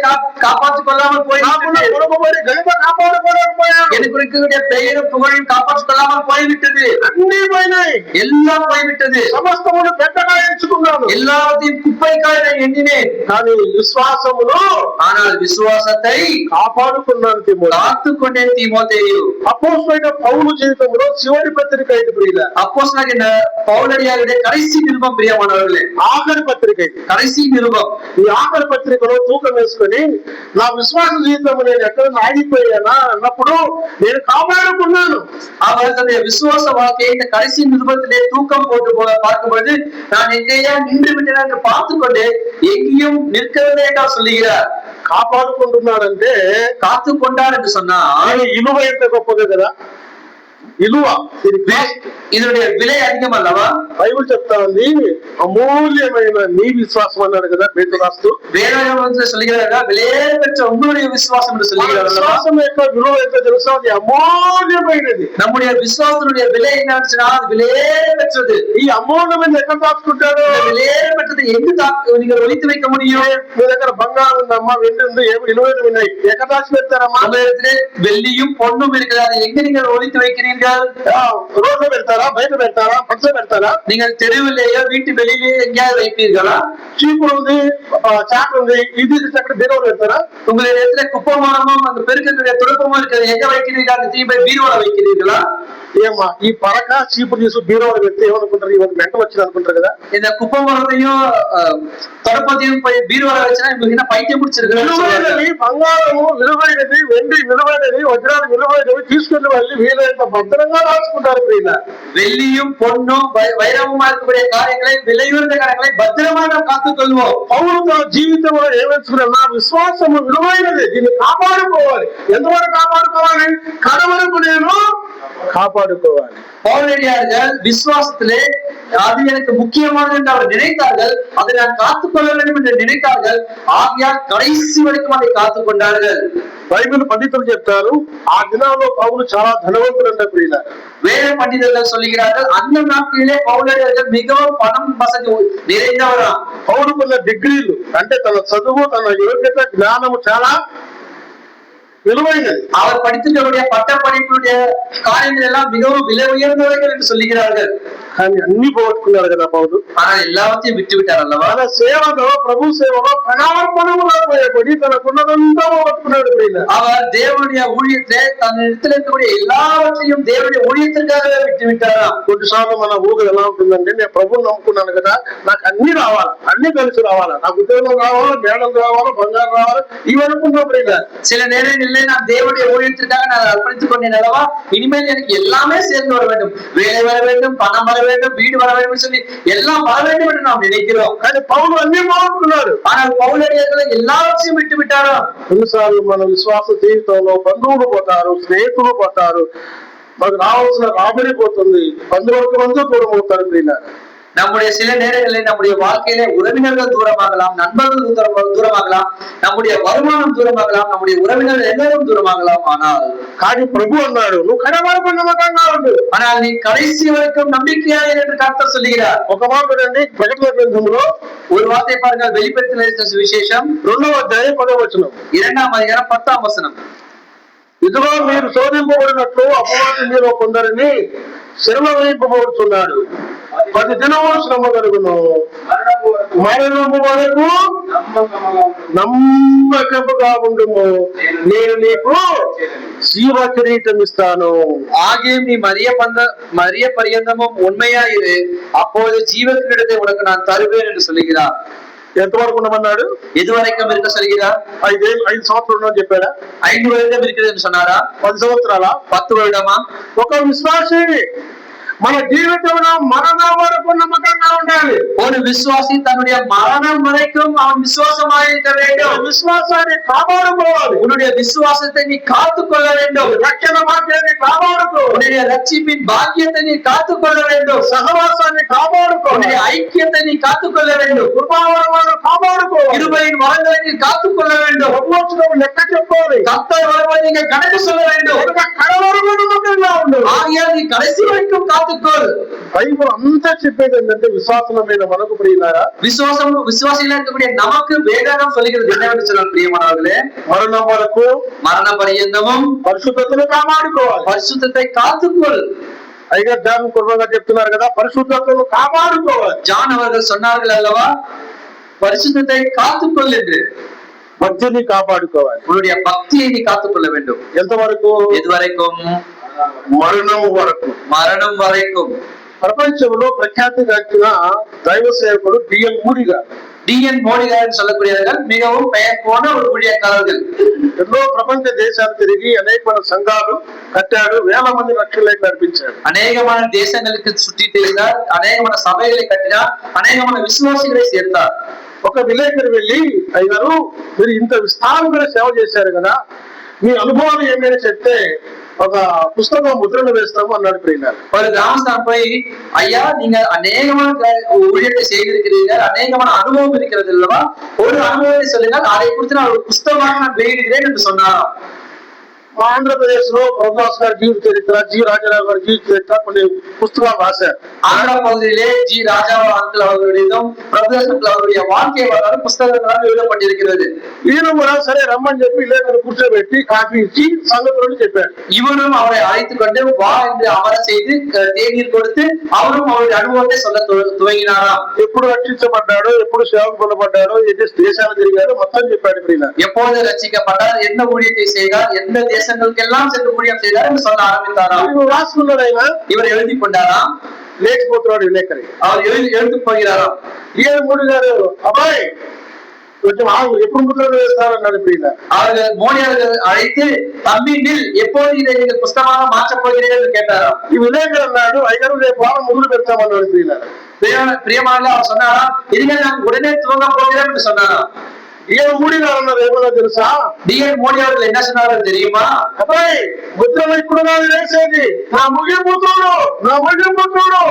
காப்பாற்றிக் கொள்ளாமல் போய்விட்டேன். కొడుకుబడి గణిత కాపాడుకోలేకపోయాను, எனக்கு இருக்கக்கூடிய பெயரும் புகழையும் காப்பாற்றிக் கொள்ளாமல் போய்விட்டது. అన్ని పోయినాయి, எல்லாம் போய்விட்டது. సమస్తమును పెద్దగా ఎంచుకున్నాను, எல்லாத்தையும் குப்பைக்காய் நான் எண்ணினேன். కానీ విశ్వాసమును ஆனால் விசுவாசத்தை కాపాడుకున్నాను తిమోతి. காத்துக்கொண்டேன் தீமோத்தேயு. అపోస్తలుడైన పౌలు జీవితంలో చివరి పత్రిక ఇది ప్రియుల, அப்போஸ்தலனாகிய பவுலடியாருடைய கடைசி நிருபம் பிரியமானவர்களே, ఆఖరి పత్రిక ఇది. கடைசி நிருபம். ఈ ఆఖరి పత్రికలో తూకం వేసుకొని నా విశ్వాస జీవితం నేను ఎక్కడ ఆగిపోయానా అన్నప్పుడు నేను కాపాడుకున్నాను. அவர் தன்னுடைய விசுவாச வாழ்க்கையை இந்த கடைசி நிருபத்திலே தூக்கம் போட்டு பார்க்கும்போது நான் எங்கேயா நின்று விட்டேன் என்று பார்த்துக் கொண்டு எங்கேயும் நிற்கவில்லை என்றால் சொல்லுகிறார். కాపాడుకుంటున్నాడంటే காத்து கொண்டார் என்று சொன்னா ఆయన ఇలువ ఎంత గొప్పది కదా. ఇలువ இதனுடைய விலை அதிகம் அல்லவா? బైబిల్ చెప్తా ఉంది, అమూల్యమైన నీ విశ్వాసం అన్నాడు కదా పేతురు రాస్తూ. வேத சொல்லுகிறார்கள் விலையே பெற்ற உங்களுடைய விசுவாசம் என்று சொல்லுகிறார். విశ్వాసం యొక్క విలువ ఎంత తెలుసా? అది అమూల్యమైనది. நம்முடைய விசுவாசனுடைய விலை என்னன்னு அது விலையே பெற்றது. ఈ అమూల్యమైన ఎక్కడ దాచుకుంటాడు? விலையே பெற்றது எங்கு நீங்கள் ஒழித்து வைக்க முடியும்? మీ దగ్గర బంగారం ఉందమ్మా, వెండి ఉంది, ఏమి విలువైన ఉన్నాయి, ఎక్కడ దాచి పెడతారమ్మా? உங்களிடத்திலே வெள்ளியும் பொண்ணும் இருக்கிறது, எங்க நீங்கள் ஒழித்து வைக்கிறீர்கள்? రోడ్లో పెడతారా, బయట పెడతారా, పచ్చ పెడతారా? நீங்கள் தெருவிலேயோ வீட்டு வெளியிலேயோ எங்கேயாவது வைப்பீர்களா? చీపురు ఉంది, చాట ఉంది, ఇది అక్కడ బీరువాలో పెడతారా? உங்களுடைய இடத்துல குப்பமானமும் அந்த பெருக்கக்கூடிய துடுப்பமும் இருக்கிறது, எங்க வைக்கிறீர்கள்? அந்த தீபை பீரோல வைக்கிறீர்களா? ఏమా ఈ పరక చీపురు తీసు బీరువాలో పెడితే ఏమనుకుంటారు? ఇవాళ వెంట వచ్చింది అనుకుంటారు కదా. இந்த குப்பமரத்தையும் தொடப்பத்தையும் போய் பீரோல வச்சுன்னா உங்களுக்கு என்ன பைத்தியம் பிடிச்சிருக்கு? బంగారము విలువైనది, వెండి విలువైనది, వజ్రాలు విలువైనవి తీసుకుని వెళ్ళి వీలైనంత பத்திரமா దాచుకుంటారు ప్రియుల. வெள்ளியும் பொன்னும் வைரமுமா இருக்கக்கூடிய காரியங்களை விலையுயர்ந்த காரியங்களை பத்திரமா நாம் காத்துக்கொள்வோம். పౌలు తన జీవితంలో ఏమనుకున్నా నా విశ్వాసము విలువైనది, దీన్ని కాపాడుకోవాలి. ఎంతవరకు కాపాడుకోవాలి? కడవరకు నేను కాపాడుకోవాలి. பவுலடியார்கள் விசுவாசத்திலே அது எனக்கு முக்கியமானது என்று அவர் நினைத்தார்கள், அதை நான் காத்துக்கொள்ள வேண்டும் என்று நினைத்தார்கள். ஆகையால் கடைசி வரைக்கும் அதை காத்துக் கொண்டார்கள். బైబిల్ పండితులు చెప్తారు ఆ దినాల్లో పౌలు చాలా ధనవంతులు అంటే ప్రియుల. வேத பண்டிதர்கள் சொல்லுகிறார்கள் அந்த நாட்களிலே பவுலடியார்கள் மிகவும் பணம் வசதி நிறைந்தவரா. పౌలుకున్న డిగ్రీలు అంటే తన చదువు, తన యోగ్యత, జ్ఞానము చాలా విలువైనది. அவர் படித்திருக்கக்கூடிய பட்ட படிப்புடைய காரியங்கள் எல்லாம் மிகவும் விலை உயர்ந்தவர்கள் என்று சொல்லுகிறார்கள். కానీ అన్ని పోగొట్టుకున్నాడు కదా పౌలు. ஆனால் எல்லாவற்றையும் விட்டு விட்டார் அல்லவா. తన సేవలో, ప్రభు సేవలో ప్రాణార్పణములో పోయేబడి తనకున్నదంతా పోగొట్టుకున్నాడు ప్రియుల. அவர் தேவனுடைய ஊழியத்திலே தன் இடத்துல இருக்கக்கூடிய எல்லாவற்றையும் தேவனுடைய ஊழியத்திற்காகவே விட்டு விட்டாராம். కొన్నిసార్లు మన ఊరు ఎలా ఉంటుందంటే, నేను ప్రభువు నమ్ముకున్నాను కదా, నాకు అన్ని రావాలి, అన్ని కలిసి రావాలి, నాకు ఉద్యోగం రావాలి, మేడలు రావాలి, బంగారం రావాలి, ఇవి అనుకుంటాం ప్రియుల. சில நேரங்களில் நான் தேவனுடைய ஊழியத்திற்காக நான் அர்ப்பணித்துக் கொண்டேன் அல்லவா, இனிமேல் எனக்கு எல்லாமே சேர்ந்து வர வேண்டும், வேலை வர வேண்டும், பணம் வர வேண்டும், வீடு வர வேண்டும் சொல்லி எல்லாம் வர வேண்டும் என்று நாம் நினைக்கிறோம். కానీ పౌలు అన్ని పోగొట్టుకున్నాడు. ஆனால் పౌలడియాர்கள் எல்லாவற்றையும் విட்டு విட்டாరు. కొన్నిసార్లు మన విశ్వాస జీవితంలో బంధువులు పోతారు, స్నేహితులు పోతారు, మనకు రావాల్సిన రాబడి పోతుంది, బంధువర్గమంతా దూరం అవుతారు ప్రియుల. நம்முடைய சில நேரங்களில் நம்முடைய வாழ்க்கையில உறவினர்கள் தூரமாகலாம், நண்பர்கள் தூரமாகலாம், நம்முடைய வருமானம் தூரமாகலாம், நம்முடைய உறவினர்கள் எல்லாரும் தூரமாகலாம். ஆனால் కానీ ప్రభు అన్నాడు, నువ్వు కడవరకు నమ్మకంగా ఉండు. ஆனால் நீ கடைசி வரைக்கும் நம்பிக்கையாக என்று கர்த்தர் சொல்லுகிறார். ఒక మాట అండి, ప్రకటన గ్రంథంలో ஒரு வார்த்தை பாருங்கள், வெளிப்படுத்தின சுவிசேஷம் 2వ అధ్యాయం 10వ వచనం. 2ஆம் அதிகாரம் 10ஆம் வசனம். ఇదిగో మీరు శోధింపబడినట్లు అపవాది మీలో కొందరిని శ్రమ వేయింపబడుతున్నాడు. 10 దినములు శ్రమ కలుగును, మరణము వరకు నమ్మకముగా ఉండుము, నేను నీకు జీవ కిరీటం ఇస్తాను. ஆகியும் நீ மரிய பரியந்தமும் உண்மையாயிரு, அப்போது ஜீவ கிரீடத்தை உனக்கு நான் தருவேன் என்று சொல்லுகிறார். ఎంతవరకు ఉండమన్నాడు? எதுவரைக்கும் இருக்க சொல்கிறார்? 5 సంవత్సరాలు అని చెప్పాడా? 5 வருடம் இருக்கிறது என்று சொன்னாரா? 10 సంవత్సరాలా? 10 வருடமா? ఒక విశ్వాసి మన జీవితంలో మరణం వరకు నమ్మకంగా ఉండాలి. ஒரு விசுவாசி தன்னுடைய மரணம் வரைக்கும் அவன் விசுவாசமாக இருக்க வேண்டும். విశ్వాసాన్ని కాపాడుకోవాలి. உன்னுடைய விசுவாசத்தை நீ காத்துக்கொள்ள வேண்டும். రక్షణ భాగ్యాన్ని కాపాడుకో. உன்னுடைய ரட்சிப்பின் பாக்கியத்தை நீ காத்துக்கொள்ள வேண்டும். సహవాసాన్ని కాపాడుకో. உன்னுடைய ஐக்கியத்தை நீ காத்துக்கொள்ள வேண்டும். కృపావరమాలను కాపాడుకో. கிருபையின் வரங்களை நீ காத்துக்கொள்ள வேண்டும். ఉపవాసం లెక్క చెప్పాలి. கர்த்தர் வருவதை நீங்க கணக்கு சொல்ல வேண்டும். కడవరకు నమ్మకంగా ఉండు. ஆகையால் நீ கடைசி வரைக்கும் காத்துக்கொள். బైబిల్ అంతా చెప్పేది ఏంటంటే విశ్వాసమైన మనకు ప్రియులారా, விசுவாசிகளா இருக்கக்கூடிய நமக்கு வேதாகம் சொல்லுகிறது என்னவென்று சொன்னால், பிரியமானவர்களே, మరణం వరకు மரண பரியந்தமும் పరిశుద్ధతను కాపాడుకోవాలి. பரிசுத்தத்தை காத்துக்கொள். అయిగా జాన్ కుర్మగా చెప్తున్నారు కదా, పరిశుద్ధతను కాపాడుకోవాలి. ஜான் அவர்கள் சொன்னார்கள் அல்லவா, பரிசுத்தத்தை காத்துக்கொள் என்று. భక్తిని కాపాడుకోవాలి. உன்னுடைய பக்தியை நீ காத்துக்கொள்ள வேண்டும். ఎంతవరకు? எதுவரைக்கும்? మరణం వరకు. மரணம் வரைக்கும். ప్రపంచంలో ప్రఖ్యాతిగాంచిన దైవ సేవకుడు డిఎన్ మూడి గారు. டிஎன் மோடி గారు சொல்லக்கூடியவர்கள் மிகவும் பெயர் போன ஒரு ஊழியக்காரர்கள். ఎన్నో ప్రపంచ దేశాలు తిరిగి అనేకమైన సంఘాలు కట్టాడు, వేల మంది లక్షలకు నడిపించాడు. அநேகமான தேசங்களுக்கு சுற்றி திரிந்தார், அநேகமான சபைகளை கட்டினார், அநேகமான விசுவாசிகளை சேர்த்தார். ఒక విలేకరు వెళ్ళి, అయ్యారు మీరు ఇంత విస్తారంగా సేవ చేశారు కదా, మీ అనుభవాలు ఏమైనా చెప్తే ఒక పుస్తకం ముద్రణ వేస్తాము అన్నాడు ప్రియులారా. ஒரு கிராமஸ்தான் போய், ஐயா நீங்க அநேகமான ஊழியத்தை செய்திருக்கிறீர்கள், அநேகமான அனுபவம் இருக்கிறது அல்லவா, ஒரு அனுபவத்தை சொல்லுங்கள், அதை குறித்து நான் ஒரு புஸ்தகமாக நான் வெளியிடுகிறேன் என்று சொன்னாராம். మా ఆంధ్రప్రదేశ్ లో ప్రభుదాస్ గారి జీవిత చరిత్ర, జి రాజారావు గారి జీవిత చరిత్ర కొన్ని పుస్తకాలు రాశారు. ஆந்திரா பகுதியிலே ஜி ராஜா அங்கிள் அவர்களுடையதும் பிரபுதாஸ் அங்கிள் அவருடைய வாழ்க்கை வரலாறு புஸ்தகங்களாக எழுதப்பட்டிருக்கிறது. ఈయన కూడా సరే రమ్మని చెప్పి లేఖను కూర్చోబెట్టి కాఫీ ఇచ్చి సంగతులను చెప్పాడు. இவரும் அவரை அழைத்துக் கொண்டு வா என்று அமர செய்து தேநீர் கொடுத்து அவரும் அவருடைய அனுபவத்தை சொல்ல துவங்கினாராம். ఎప్పుడు రక్షించబడ్డాడో, ఎప్పుడు సేవకు పొందబడ్డాడో, ఎన్ని దేశాలు తిరిగాడో మొత్తం చెప్పాడు ప్రియులారా. எப்போது ரட்சிக்கப்பட்டார், என்ன ஊழியத்தை செய்தார், எந்த தேசங்களுக்கெல்லாம் சென்று ஊழியம் செய்தார் என்று சொல்ல ஆரம்பித்தாராம். రాసుకున్నాడు ఆయన. இவர் எழுதி கொண்டாராம். లేకపోతున్నాడు విలేకరి. அவர் எழுந்து போகிறாராம். ఈయన మూడు గారు, అబ్బాయి కొంచెం ఆగు, ఎప్పుడు ముద్రలు వేస్తారన్నాడు ప్రియుల. அவர்கள் மோடி அவர்கள் அழைத்து தம்பி நில், எப்போது இதை நீங்கள் புஸ்தகமாக மாற்றப் போகிறீர்கள் என்று கேட்டாராம். ఈ విలేకరు అన్నాడు, అయ్యారు రేపు వారం మొదలు పెడతామన్నాడు ప్రియుల. பிரியமான அவர் சொன்னாராம், இனிமேல் நாம் உடனே துவங்க போகிறோம் என்று சொன்னாராம். ఏం మూడినారన్నది ఏమన్నా తెలుసా? டிஎன் மோடி அவர்கள் என்ன சொன்னார்கள் தெரியுமா? అబ్బాయి ముద్రలు ఇప్పుడు నాది వేసేది నా ముగింపు చూడు, నా ముగింపు చూడు,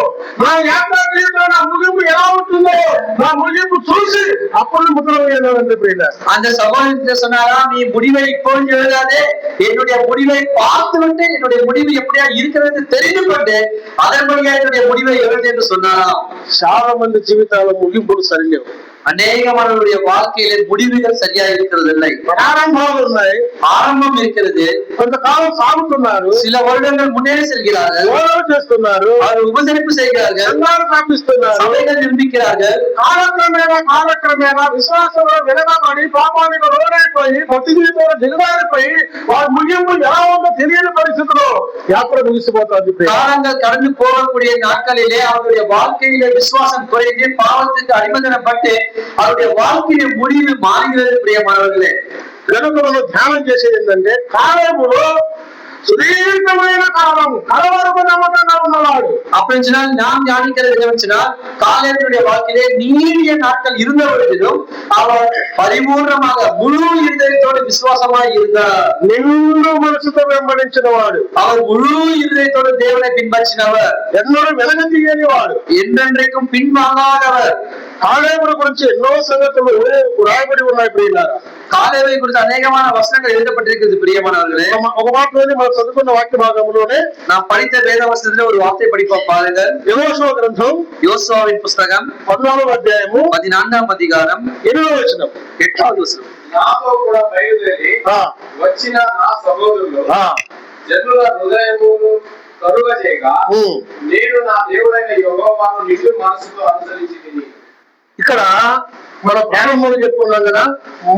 నా యాత్ర జీవితంలో నా ముగింపు ఎలా ఉంటుందో నా ముగింపు చూసి అప్పుడు ముద్రలు వేయాలంటే ప్రియుల. அந்த சகோதரத்தை சொன்னாரா, நீ முடிவை இப்போது எழுதாதே, என்னுடைய முடிவை பார்த்துவிட்டு என்னுடைய முடிவு எப்படியா இருக்கிறது தெரிந்து கொண்டு அதன்படியா என்னுடைய முடிவை எழுது என்று சொன்னாராம். చాలా మంది జీవితాల ముగింపులు సరిలేవు. அநேகமானவருடைய வாழ்க்கையில முடிவுகள் சரியா இருக்கிறது இல்லை. ప్రారంభాలు ఉన్నాయి, ஆரம்பம் இருக்கிறது, కొంతకాలం సాగుతున్నారు, சில வருடங்கள் முன்னேறி செல்கிறார்கள், గౌరవం చేస్తున్నారు, அவர்கள் உபசரிப்பு செய்கிறார்கள், సంఘాలు స్థాపిస్తున్నారు. சபைகள் నిర్మించాர்கள். కాలక్రమేణా విశ్వాసంలో వినబడి పాపానికి లోనైపోయి భక్తి జీవితంలో దిగజారిపోయి వారి ముగింపు ఎలా ఉందో తెలియని పరిస్థితిలో యాత్ర ముగిసిపోతుంది. காலங்கள் கடந்து போகக்கூடிய நாட்களிலே அவருடைய வாழ்க்கையிலே விசுவாசம் குறைந்து பாவத்துக்கு அடிமதனப்பட்டு அவருடைய வாழ்க்கையின் முடிவு மாறுகிறது. பிரியமானவர்களே, కనుక మనం ధ్యానం చేసేది ఏంటంటే, కాలములో సుదీర్ఘమైన కాలం కలవరకు నమ్మకంగా ఉన్నవాడు. அப்படின்னு சொன்னால் நாம் தியானிக்கிறது என்னவென்றால், காலேபுடைய வாழ்க்கையிலே நீடிய நாட்கள் இருந்த பொழுதிலும் அவர் பரிபூர்ணமாக முழு இருதயத்தோடு விசுவாசமாய் இருந்தார். నిండు మనసుతో వెంబడించిన వాడు, அவர் முழு இருதயத்தோடு தேவனை பின்பற்றினவர், ఎన్నడూ వెనకతీయని వాడు, என்றென்றைக்கும் பின்வாங்காதவர். కాలేబుల గురించి ఎన్నో సంగతులు రాయబడి ఉన్నాయి ప్రియులారా. காலேபை குறித்து அநேகமான வசனங்கள் எழுதப்பட்டிருக்கிறது. பிரியமானவர்களே, ఒక మాటలోనే మనం చదువుకున్న వాక్య భాగంలోనే நாம் படித்த வேத வசனத்துல ஒரு வார்த்தை படிப்போம் பாருங்கள். యెహోషువ గ్రంథం யோசுவாவின் புஸ்தகம் 14వ అధ్యాయము 14వ அதிகாரம் 8వ వచనం. 8வது வசனம். నాతో కూడా బయలుదేరి వచ్చిన నా సహోదరులు జనుల హృదయమును కరుగ చేయగా నేను నా దేవుడైన యెహోవాను నిండు మనసుతో అనుసరించి తిని. ఇక్కడ మన ప్రారంభంలో చెప్పుకున్నాం కదా,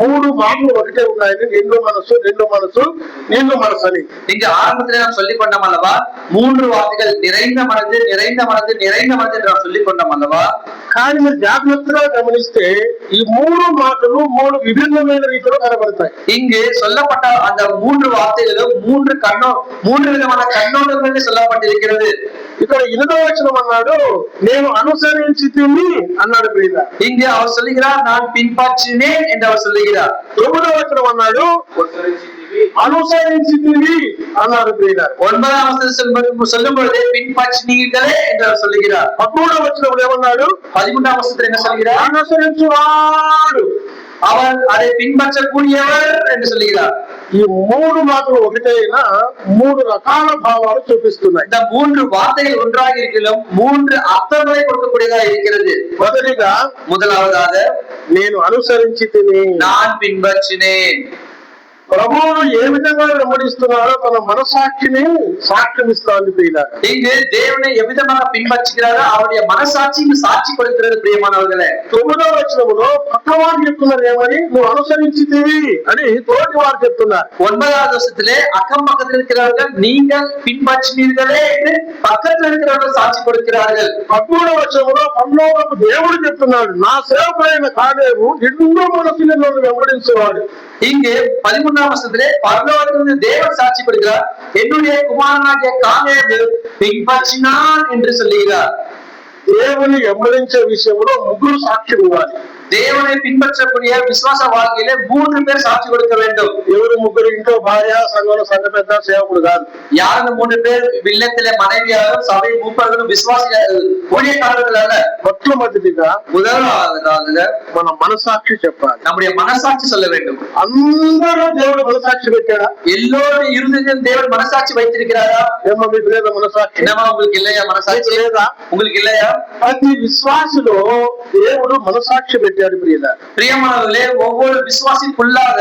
3 మాటలు ఒకటే ఉన్నాయని, నిండు మనసు, నిండు మనసు, నిండు మనసు అని. இங்க ஆரம்பத்திலே நாம் சொல்லிக் கொண்டோம் அல்லவா, 3 வார்த்தைகள், நிறைந்த மனது, நிறைந்த மனது, நிறைந்த மனது என்று நாம் சொல்லிக் கொண்டோம் அல்லவா. కానీ మీరు జాగ్రత్తగా గమనిస్తే ఈ 3 మాటలు 3 విభిన్నమైన రీతిలో కనబడతాయి. இங்கு சொல்லப்பட்ட அந்த 3 வார்த்தைகளும் 3 விதமான கண்ணோட்டங்களில் சொல்லப்பட்டிருக்கிறது. ఇక్కడ 8వ వచనం అన్నాడు, నేను అనుసరించి తిని అన్నాడు ప్రియుల. இங்கு அவர் சொல்லுகிறார், நான் பின்பற்றினேன் என்று அவர் சொல்லுகிறார். 9వ వచనం అన్నాడు, అనుసరించితివి అనుసరించి తిని అన్నాడు ప్రియుల. 9వ வசனம் சொல்லும் பொழுது பின்பற்றினீர்களே என்று அவர் சொல்லுகிறார். 13వ వచనంలో ఏమన్నాడు, 13వ வசனத்தில் என்ன சொல்கிறார்? అనుసరించువాడు, அவர் அதை பின்பற்றக்கூடியவர் என்று சொல்லுகிறார். ఈ 3 మాటలు ఒకటే అయినా 3 రకాల భావాలు చూపిస్తున్నాయి. இந்த 3 வார்த்தைகள் ஒன்றாக இருக்கிலும் 3 அர்த்தங்களை கொடுக்கக்கூடியதா இருக்கிறது. మొదటిగా, முதலாவதாக, నేను అనుసరించి తిని. நான் பின்பற்றினேன். ప్రభువును ఏ విధంగా వెంబడిస్తున్నారో తన మనసాక్షిని సాక్ష్యమిస్తాను ప్రియులారా. இங்கு தேவனை எவ்விதமாக பின்பற்றுகிறாரோ அவருடைய மனசாட்சிக்கு சாட்சி கொடுக்கிறது. பிரியமானவர்களே, 9వ వచనములో పక్కవారు చెప్తున్నారు ఏమని, నువ్వు అనుసరించితివి అని తోటి వారు చెప్తున్నారు. 9வது வசனத்திலே அக்கம் பக்கத்தில் இருக்கிறவர்கள் நீங்கள் பின்பற்றினீர்களே என்று பக்கத்தில் இருக்கிறவர்கள் சாட்சி கொடுக்கிறார்கள். 13వ వచనములో పరలోకపు దేవుడు చెప్తున్నాడు, నా సేవకుడైన కాలేబు నిండు మనసుని నన్ను వెంబడించేవాడు. இங்கு 13வது வசனத்திலே பரலோகத்திலிருந்து தேவன் சாட்சி கொடுக்கிறார், என்னுடைய குமாரனாகிய காலேபு பின்பற்றினான் என்று சொல்லுகிறார். దేవుని వెంబడించే విషయంలో 3 సాక్షులు ఇవ్వాలి. தேவனை பின்பற்றக்கூடிய விசுவாச வாழ்க்கையிலே 3 பேர் சாட்சி கொடுக்க வேண்டும். ఎవరు 3 ఇంట్లో భార్య, సంఘంలో సంఘ పెద్ద, సేవకుడు కాదు. யார் அந்த 3 பேர்? இல்லத்திலே மனைவியாரும் சபை மூப்பர்களும் விசுவாசிகள் ஊழியக்காரர்கள் அல்ல. మొట్టమొదటిగా முதலாவதாக మన మనసాక్షి చెప్పాలి. நம்முடைய மனசாட்சி சொல்ல வேண்டும். అందరూ దేవుడు మనసాక్షి పెట్టాడా? எல்லோரும் இருதயத்தில் தேவன் மனசாட்சி வைத்திருக்கிறாரா? ఏమో మీకు లేదా మనసాక్షి? என்னமா உங்களுக்கு இல்லையா மனசாட்சி? లేదా? உங்களுக்கு இல்லையா? ప్రతి విశ్వాసిలో దేవుడు మనసాక్షి పెట్టాడు ప్రియులారా. பிரியமானவர்களே, ஒவ்வொரு விசுவாசிக்குள்ளாக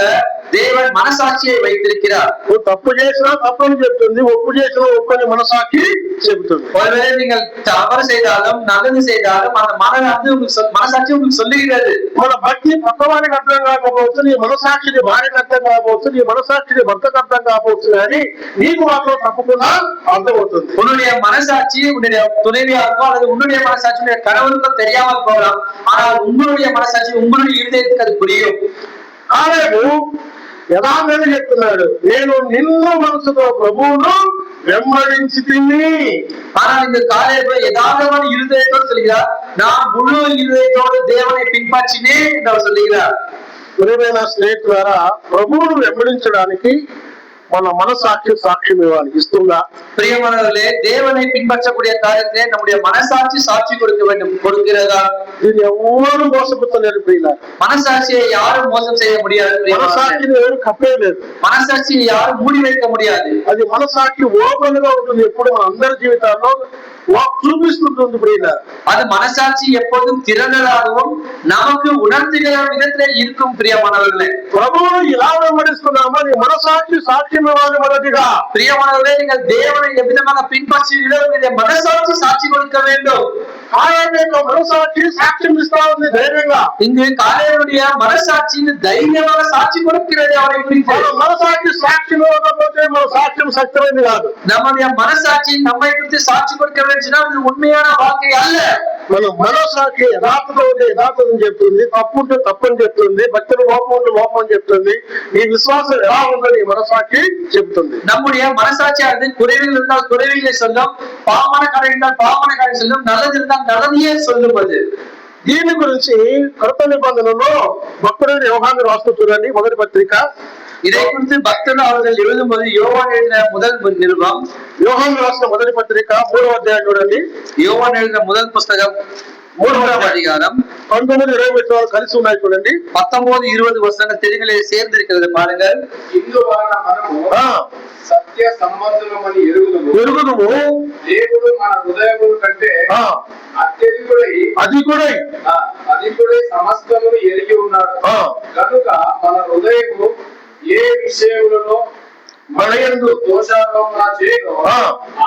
தேவன் மனசாட்சியை வைத்திருக்கிறார். నువ్వు తప్పు చేసినా తప్పని చెప్తుంది, ఒప్పు చేసినా ఒప్పని మనసాక్షి చెబుతుంది. ஒருவேளை நீங்கள் தவறு செய்தாலும் நல்லது செய்தாலும் அந்த மனசாட்சி உங்களுக்கு சொல்லுகிறது. మన భక్తి పక్కవానికి అర్థం కాకపోవచ్చు, నీ మనసాక్షిని భార్యకు అర్థం కాకపోవచ్చు, నీ మనసాక్షిని భర్తకు అర్థం కాకపోవచ్చు, కానీ నీకు మాత్రం తప్పకుండా అర్థమవుతుంది. உன்னுடைய மனசாட்சி உன்னுடைய துணைவியாருக்கோ அல்லது உன்னுடைய மனசாட்சி உன்னுடைய கணவனுக்கோ தெரியாமல் போகலாம், ஆனால் உங்களுடைய மனசாட்சி మనசாட்சி, உங்களுடைய இருதயத்துக்கு அது புரியும். కాలేబు యథార్థంగా చెప్తున్నాడు, నేను నిన్ను మనసుతో ప్రభువును వెంబడించి తిని. ஆனால் இந்த காலேபு யதார்த்தமான இருதயத்தோடு சொல்கிறார், நான் முழு இருதயத்தோடு தேவனை பின்பற்றினேன் என்று அவர் சொல்லுகிறார். ప్రియమైన స్నేహితులారా, ప్రభువును వెంబడించడానికి మన మనసాక్షి సాక్ష్యం ఇస్తుందా? பிரியமானவர்களே, தேவனை பின்பற்றக்கூடிய காரியத்திலே நம்முடைய மனசாட்சி சாட்சி கொடுக்க வேண்டும், கொடுக்கிறதா? దీన్ని ఎవరు మోసపుచ్చలేరు ప్రియులారా. மனசாட்சியை யாரும் மோசம் செய்ய முடியாது. మనసాక్షిని ఎవరు కప్పేయలేరు. మనసాட்சியை யாரும் மூடி வைக்க முடியாது. అది మనసాక్షి ఓపెన్ గా ఉంటుంది, ఎప్పుడు మన అందరి జీవితాల్లో చూపిస్తుంటుంది ప్రియులారా. அது மனசாட்சி எப்போதும் திறந்ததாகவும் நமக்கு உணர்த்துகிற விதத்திலே இருக்கும். பிரியமானவர்களே, ప్రభువును ఇలా వెంబడిస్తున్నామా, నీ మనసాక్షి సాక్ష్యం ఇవ్వాలి మొదటిగా. பிரியமானவர்களே, நீங்கள் தேவனை எவ்விதமாக பின்பற்றுகிறீர்களோ மனசாட்சி சாட்சி கொடுக்க வேண்டும். ఆయన మనసాక్షి సాక్ష్యం ఇస్తా ఉంది ధైర్యంగా. இங்கு காலேபுடைய மனசாட்சி தைரியமாக சாட்சி கொடுக்கிறது அவரை குறித்து. మనసాక్షి సాక్ష్యం ఇవ్వకపోతే మన సాక్ష్యం సత్యమైంది కాదు. நம்முடைய மனசாட்சி நம்மை குறித்து சாட்சி கொடுக்க வேண்டும், இது உண்மையான வாழ்க்கை அல்ல. మన మనసాక్షి యథార్థత ఉంటే యథార్థం చెప్తుంది, తప్పు ఉంటే తప్పని చెప్తుంది, భక్తులు లోపం ఉంటే లోపం చెప్తుంది. నీ విశ్వాసం ఎలా ఉందని మనసాక్షి చెప్తుంది. நம்முடைய மனசாட்சியானது குறைவில் இருந்தால் குறைவிலே சொல்லும், பாவமான காரியம் இருந்தால் பாவமான காரியம் சொல்லும், நல்லது இருந்தால் நல்லதையே சொல்லும். அது దీని గురించి కృత నిబంధనలో భక్తుడైన యోహాను రాస్తూ చూడండి, మొదటి పత్రిక. இதை குறித்து பக்தர்கள் அவர்கள் எழுதும்போது யோவான் எழுதின முதல் நிருபம், యోహాను రాసిన మొదటి పత్రిక 3వ అధ్యాయం చూడండి. யோவான் எழுதின முதல் புஸ்தகம் 3వ அதிகாரம் 19-20 కలిసి ఉన్నాయి చూడండి. 19-20 వచనాలు తెలుగులో சேர்ந்திருக்கிறது பாருங்கள். ఇందువలన మనము సత్య సంబంధులమని ఎరుగుదుము, దేవుడు మన హృదయముల కంటే అధికుడై సమస్తమును ఎరిగి ఉన్నాడు. కనుక మన హృదయము ఏ విషయములలో మన యందు దోషారోపణ చేయను,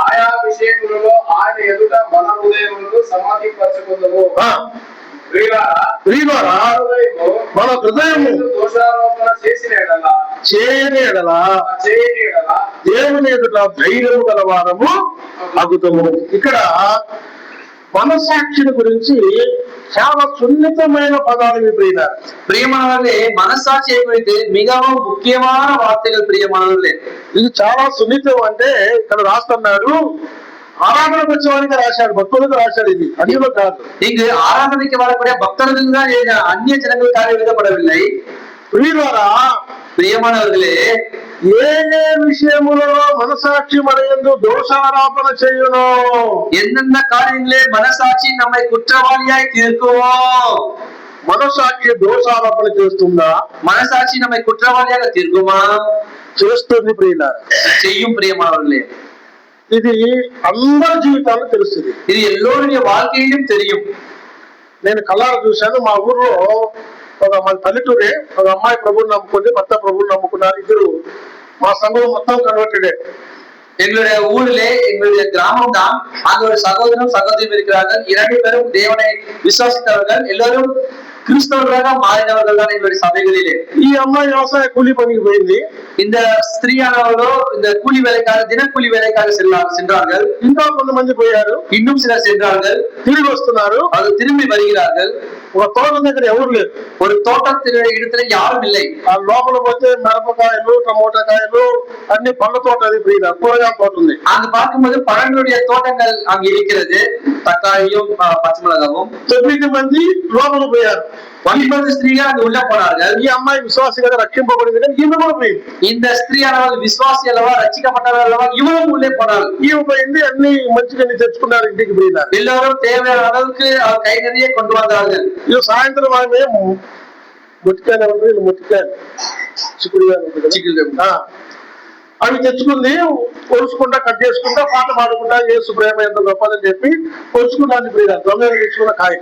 ఆయా విషయములలో ఆయన ఎదుట మన హృదయములను సమాధిపరచుకుందుము. మన హృదయము దోషారోపణ చేయని ఎడల దేవుని ఎదుట ధైర్యము గలవారము అగుతము. ఇక్కడ మనసాక్షిని గురించి చాలా సున్నితమైన పదాలు பிரியமானவர்களே, మనసాక్షి குறித்து மிகவும் முக்கியமான வார்த்தைகள். பிரியமானவர்களே, ఇది చాలా సున్నితం. అంటే ఇక్కడ రాస్తున్నాడు, ఆరాధనకు వచ్చేవారికి రాశాడు, భక్తులకు రాశాడు. ఇది అన్యులు కాదు. இங்கு ஆராதனைக்கு வரக்கூடிய பக்தர்களுக்கு தான் அந்நிய ஜனங்களுக்காக எழுதப்படவில்லை. ప్రియమానవர்களே, ఏ విషయములలో మనసాక్షి మన యందు దోషారోపణ చేయును, எந்தெந்த காரியங்களே மனசாட்சி நம்மை குற்றவாளியாய் தீர்க்குமோ. మనసాక్షి దోషారోపణ చేస్తుందా? మనసాட்சி நம்மை குற்றவாளியாக தீர்க்குமா? చేస్తుంది ప్రియులారా, செய்யும். பிரியமானவர்களே, ఇది అందరి జీవితాల్లో తెలుస్తుంది. ఇది ఎల్లోరుடைய வாழ்க்கையிலும் தெரியும். నేను కళ్ళారా చూశాను. మా ఊర్లో మన పల్లెటూరే ఒక అమ్మాయి ప్రభువుని నమ్ముకుంది, భర్త ప్రభువుని నమ్ముకున్నారు. ఇద్దరు మా సంఘం మొత్తం కన్వర్టెడే. எங்களுடைய ஊரிலே, எங்களுடைய கிராமம் தான், அங்க ஒரு சகோதரனும் சகோதரியும் இருக்கிறார்கள். 2 பேரும் தேவனை விசுவாசித்தவர்கள், எல்லாரும் கிறிஸ்தவர்களாக மாறினவர்கள் தான் எங்களுடைய சபைகளிலே. ఈ అమ్మాయి వ్యవసాయ కూలీ పనికి పోయింది. இந்த ஸ்திரீயானவர்களோ இந்த கூலி வேலைக்காக, தினக்கூலி வேலைக்காக சென்றார்கள். ఇంకా కొంతమంది పోయారు, இன்னும் சிலர் சென்றார்கள், తిరిగి వస్తున్నారు. அது திரும்பி வருகிறார்கள். ఒక తోటం దగ్గర ఎవరు లేరు, ஒரு தோட்டத்தினுடைய இடத்துல யாரும் இல்லை. ఆ లోపల పోతే మిరపకాయలు, టమోటా కాయలు, అన్ని పళ్ళ తోట, అది కూరగాయల తోట ఉంది. அங்கு பார்க்கும்போது பழங்களுடைய தோட்டங்கள் அங்கு இருக்கிறது, தக்காளியும் பச்சை மிளகாவும். 9 మంది లోపల పోయారు. 9 ஸ்திரீகள் அங்கு உள்ள போனார்கள். ఈ అమ్మాయి విశ్వాసిగా రక్షింపబడింది, కానీ ఈమె కూడా పోయింది. இந்த ஸ்திரீயானவள் விசுவாசி அல்லவா, ரட்சிக்கப்பட்டவர் அல்லவா, இவரும் உள்ளே போனாள். ఈమె పోయింది, అన్ని మంచిగా తెచ్చుకున్నారు, ఇంటికి పోయినారు. எல்லோரும் தேவையான அளவுக்கு அவர் கை நிறைய கொண்டு வந்தார்கள். ఇది సాయంత్రం ఆమె ముట్టికాయలు చిక్కుడుగా అవి తెచ్చుకుంది. పొడుచుకుంటా, కట్ చేసుకుంటా, పాట పాడుకుంటా, యేసు ప్రేమ ఎంత గొప్పదని చెప్పి పొడుచుకుంటాను. ఇప్పుడు దొంగ తెచ్చుకున్న కాయ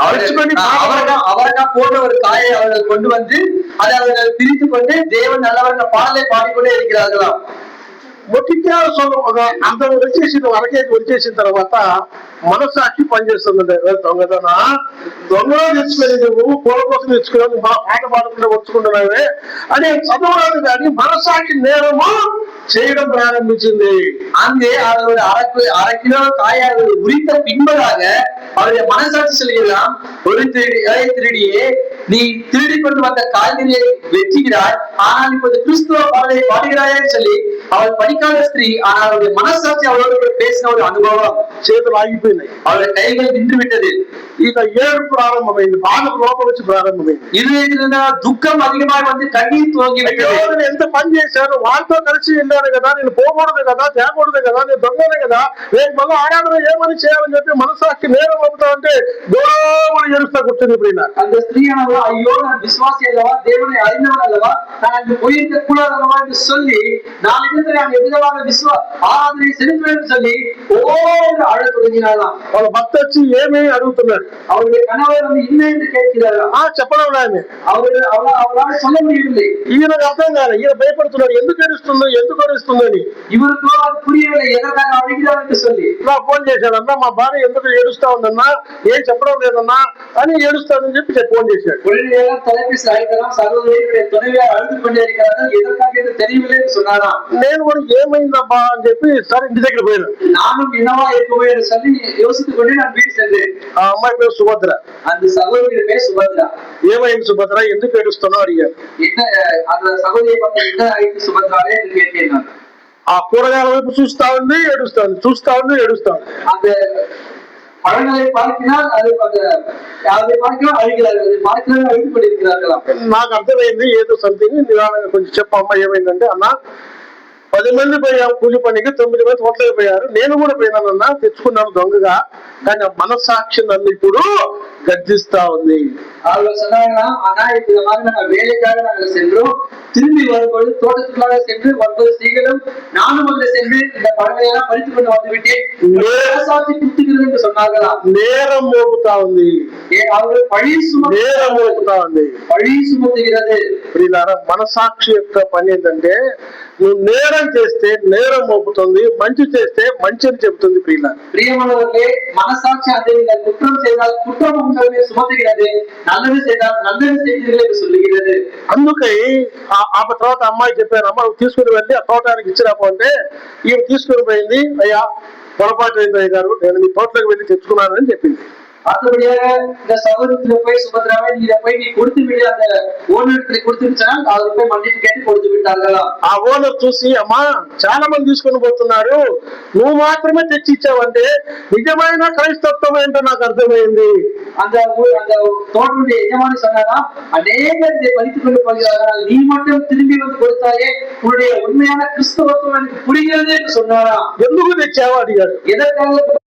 அவர்கள் போன்ற ஒரு காயை அவர்கள் கொண்டு வந்து அதை அவர்கள் பிரித்து கொண்டு தேவன் நல்லவர்கள் பாடலை பாடிக்கொண்டே இருக்கிறார்களாம். మొట్టికాయ సొంత అంత వచ్చేసిన అరకేజీ వచ్చేసిన తర్వాత మనసాక్షి పనిచేస్తుందంటే దొంగతనా దొంగలో తెచ్చుకొని నువ్వు పూల కోసం తెచ్చుకున్నావు మా పాట పాడకుండా వచ్చుకుంటున్నావే అని చదవరాదు కానీ మనసాక్షి నేరము చేయడం ప్రారంభించింది. அங்கே அவருடைய அரை கிலோ காயை உரித்த பின்பதாக அவருடைய மனசாட்சி சொல்கிறான், ஒரு திருடியே நீ திருடி கொண்டு வந்த காய்கறியை வெட்டுகிறாய், ஆனால் இப்போது கிறிஸ்துவ பாடலை பாடுகிறாயன்னு சொல்லி அவள் படிக்காத ஸ்திரீ. ஆனால் அவருடைய மனசாட்சி அவரோட பேசின ஒரு அனுபவம் చేతులు ఆగిపోయినాయి, அவருடைய கைகள் நின்று விட்டது. ఇక ఏడు ప్రారంభమైంది, బాధ లోపల వచ్చి ప్రారంభమైంది. இருதயத்திலிருந்து துக்கம் அதிகமாக வந்து கண்ணீர் துவங்கி விட்டது. నేను ఎంత పని చేశాను, వాళ్ళతో కలిసి వెళ్ళాను కదా, నేను పోకూడదు కదా, తేకూడదు కదా, నేను దొంగనే కదా, రేపు మళ్ళీ ఆరాధన ఏమని చేయాలని చెప్పి మనసాక్షి నేరం అవుతా ఉంటే గోమని ఏడుస్తా కూర్చొని ఇప్పుడు அந்த ஸ்திரீயானவா ஐயோ நான் விசுவாசி அல்லவா, தேவனை அறிந்தவன் அல்லவா, நான் அங்கு போயிருக்க கூடாது அல்லவா என்று சொல்லி நான் இடத்துல அங்கு எவ்விதமாக ஆராதனை செலுத்துவேன் சொல்லி அழ தொடங்கினாலாம். వాళ్ళ భర్త వచ్చి ఏమి అడుగుతున్నాడు, அவருடைய கணவர் வந்து என்ன என்று கேட்கிறார்கள். చెప్పడం ఆయన அவரால் சொல்ல முடியவில்லை. ఈయనకు అర్థం కాదు, ఈయన భయపడుతున్నాడు, ఎందుకు ఏడుస్తుందని. இவருக்கோ அது புரியவில்லை, எதற்காக அழுகிறார் என்று சொல்லி. నాకు ఫోన్ చేశాడన్నా, మా భార్య ఎందుకు ఏడుస్తా ఉందన్నా, ఏం చెప్పడం లేదన్నా అని ఏడుస్తాడని చెప్పి ఫోన్ చేశాడు. உடனடியாக தொலைபேசி அழைக்கலாம், சகோதரியுடைய துணைவியார் அழுது கொண்டே இருக்கிறார்கள், எதற்காக என்று தெரியவில்லை என்று சொன்னாராம். నేను కూడా ఏమైందబ్బా అని చెప్పి సార్ ఇంటి దగ్గర పోయాను. நானும் என்னவா இருக்குமோ என்று சொல்லி யோசித்துக் கொண்டே நான் வீடு சென்றேன். ఆ అమ్మాయి పేరు సుభద్ర. அந்த சகோதரி பேர் சுபத்ரா. ఏమైంది సుభద్ర, ఎందుకు ఏడుస్తున్నావు అడిగాను. என்ன அந்த சகோதரியை பார்த்து என்ன ஆயிடுச்சு சுபத்ராவே என்று கேட்டேன் நான். ఆ కూరగాయల వైపు చూస్తా ఉంది, ఏడుస్తాను. அந்த பழங்களை பார்க்கிறார், அதை பார்க்கிறார், அழுகிறார்கள், அதை பார்க்கிறார்கள், அழுது கொண்டிருக்கிறார்களாம். నాకు అర్థమైంది ఏదో సంథింగ్. నిదానంగా కొంచెం చెప్పమ్మ ఏమైందంటే, అన్న 10 మంది పోయాం కూలి పనికి, 9 మంది హోటల్కి పోయారు, నేను కూడా పోయినానన్నా, తెచ్చుకున్నాను దొంగగా, కానీ మనసాక్షి నన్ను ఇప్పుడు గర్జిస్తా ఉంది. அவர்கள் சொன்னாங்களாம், ஆனா இந்த மாதிரி நாங்க வேலைக்காக நாங்கள் சென்றோம், திரும்பி வரும்போது தோட்டத்துக்குள்ளாக சென்று 9 ஸ்திரீகளும் நானும் அங்கு சென்று இந்த பழங்களையெல்லாம் பறித்துக் கொண்டு வந்து விட்டேன், மனசாட்சி குத்துகிறது என்று சொன்னார்களாம். నేరం మోపుతా ఉంది, அவர்கள் నేరం మోపుతా ఉంది, பழி சுமத்துகிறது. మనసాక్షి యొక్క పని ఏంటంటే, నువ్వు నేరం చేస్తే నేరం మోపుతుంది, మంచి చేస్తే మంచి అని చెబుతుంది. பிரியமானவர்களே, மனசாட்சி அதை நீங்கள் குற்றம் செய்தால் குற்றம் உங்கள் மேல் சுமத்துகிறது, நல்லது செய்தால் நல்லது செய்தீர்கள் என்று சொல்லுகிறது. అందుకై ఆ తర్వాత అమ్మాయి చెప్పారు, అమ్మ నువ్వు తీసుకుని వెళ్ళి ఆ తోటానికి ఇచ్చిరాపో అంటే, ఈయన తీసుకుని పోయింది, అయ్యా పొరపాటు అయింది అయ్య గారు, నేను మీ తోటలోకి వెళ్ళి తెచ్చుకున్నానని చెప్పింది. அடுத்தபடியாக இந்த சகோதரத்துல போய் சுபத்ராவை நீ கொடுத்து விடு, அந்த ஓனருக்கு கொடுத்துருச்சா அவரு போய் மன்னிப்பு கேட்டு கொடுத்து விட்டார்களா. ఆ ఓనర్ చూసి, అమ్మా చాలా మంది తీసుకుని పోతున్నారు, నువ్వు మాత్రమే తెచ్చిచ్చావంటే నిజమైన క్రైస్తత్వం ఏంటో నాకు అర్థమైంది. அந்த தோட்டனுடைய எஜமானி சொன்னாரா, அநேகர் இதை பறித்துக் கொண்டு போகிறார்கள், நீ மட்டும் திரும்பி வந்து கொடுத்தாயே உன்னுடைய உண்மையான கிறிஸ்தவத்துவம் எனக்கு புரிகிறது என்று சொன்னாரா. ఎందుకు తెచ్చావో అడిగాడు. எதற்காக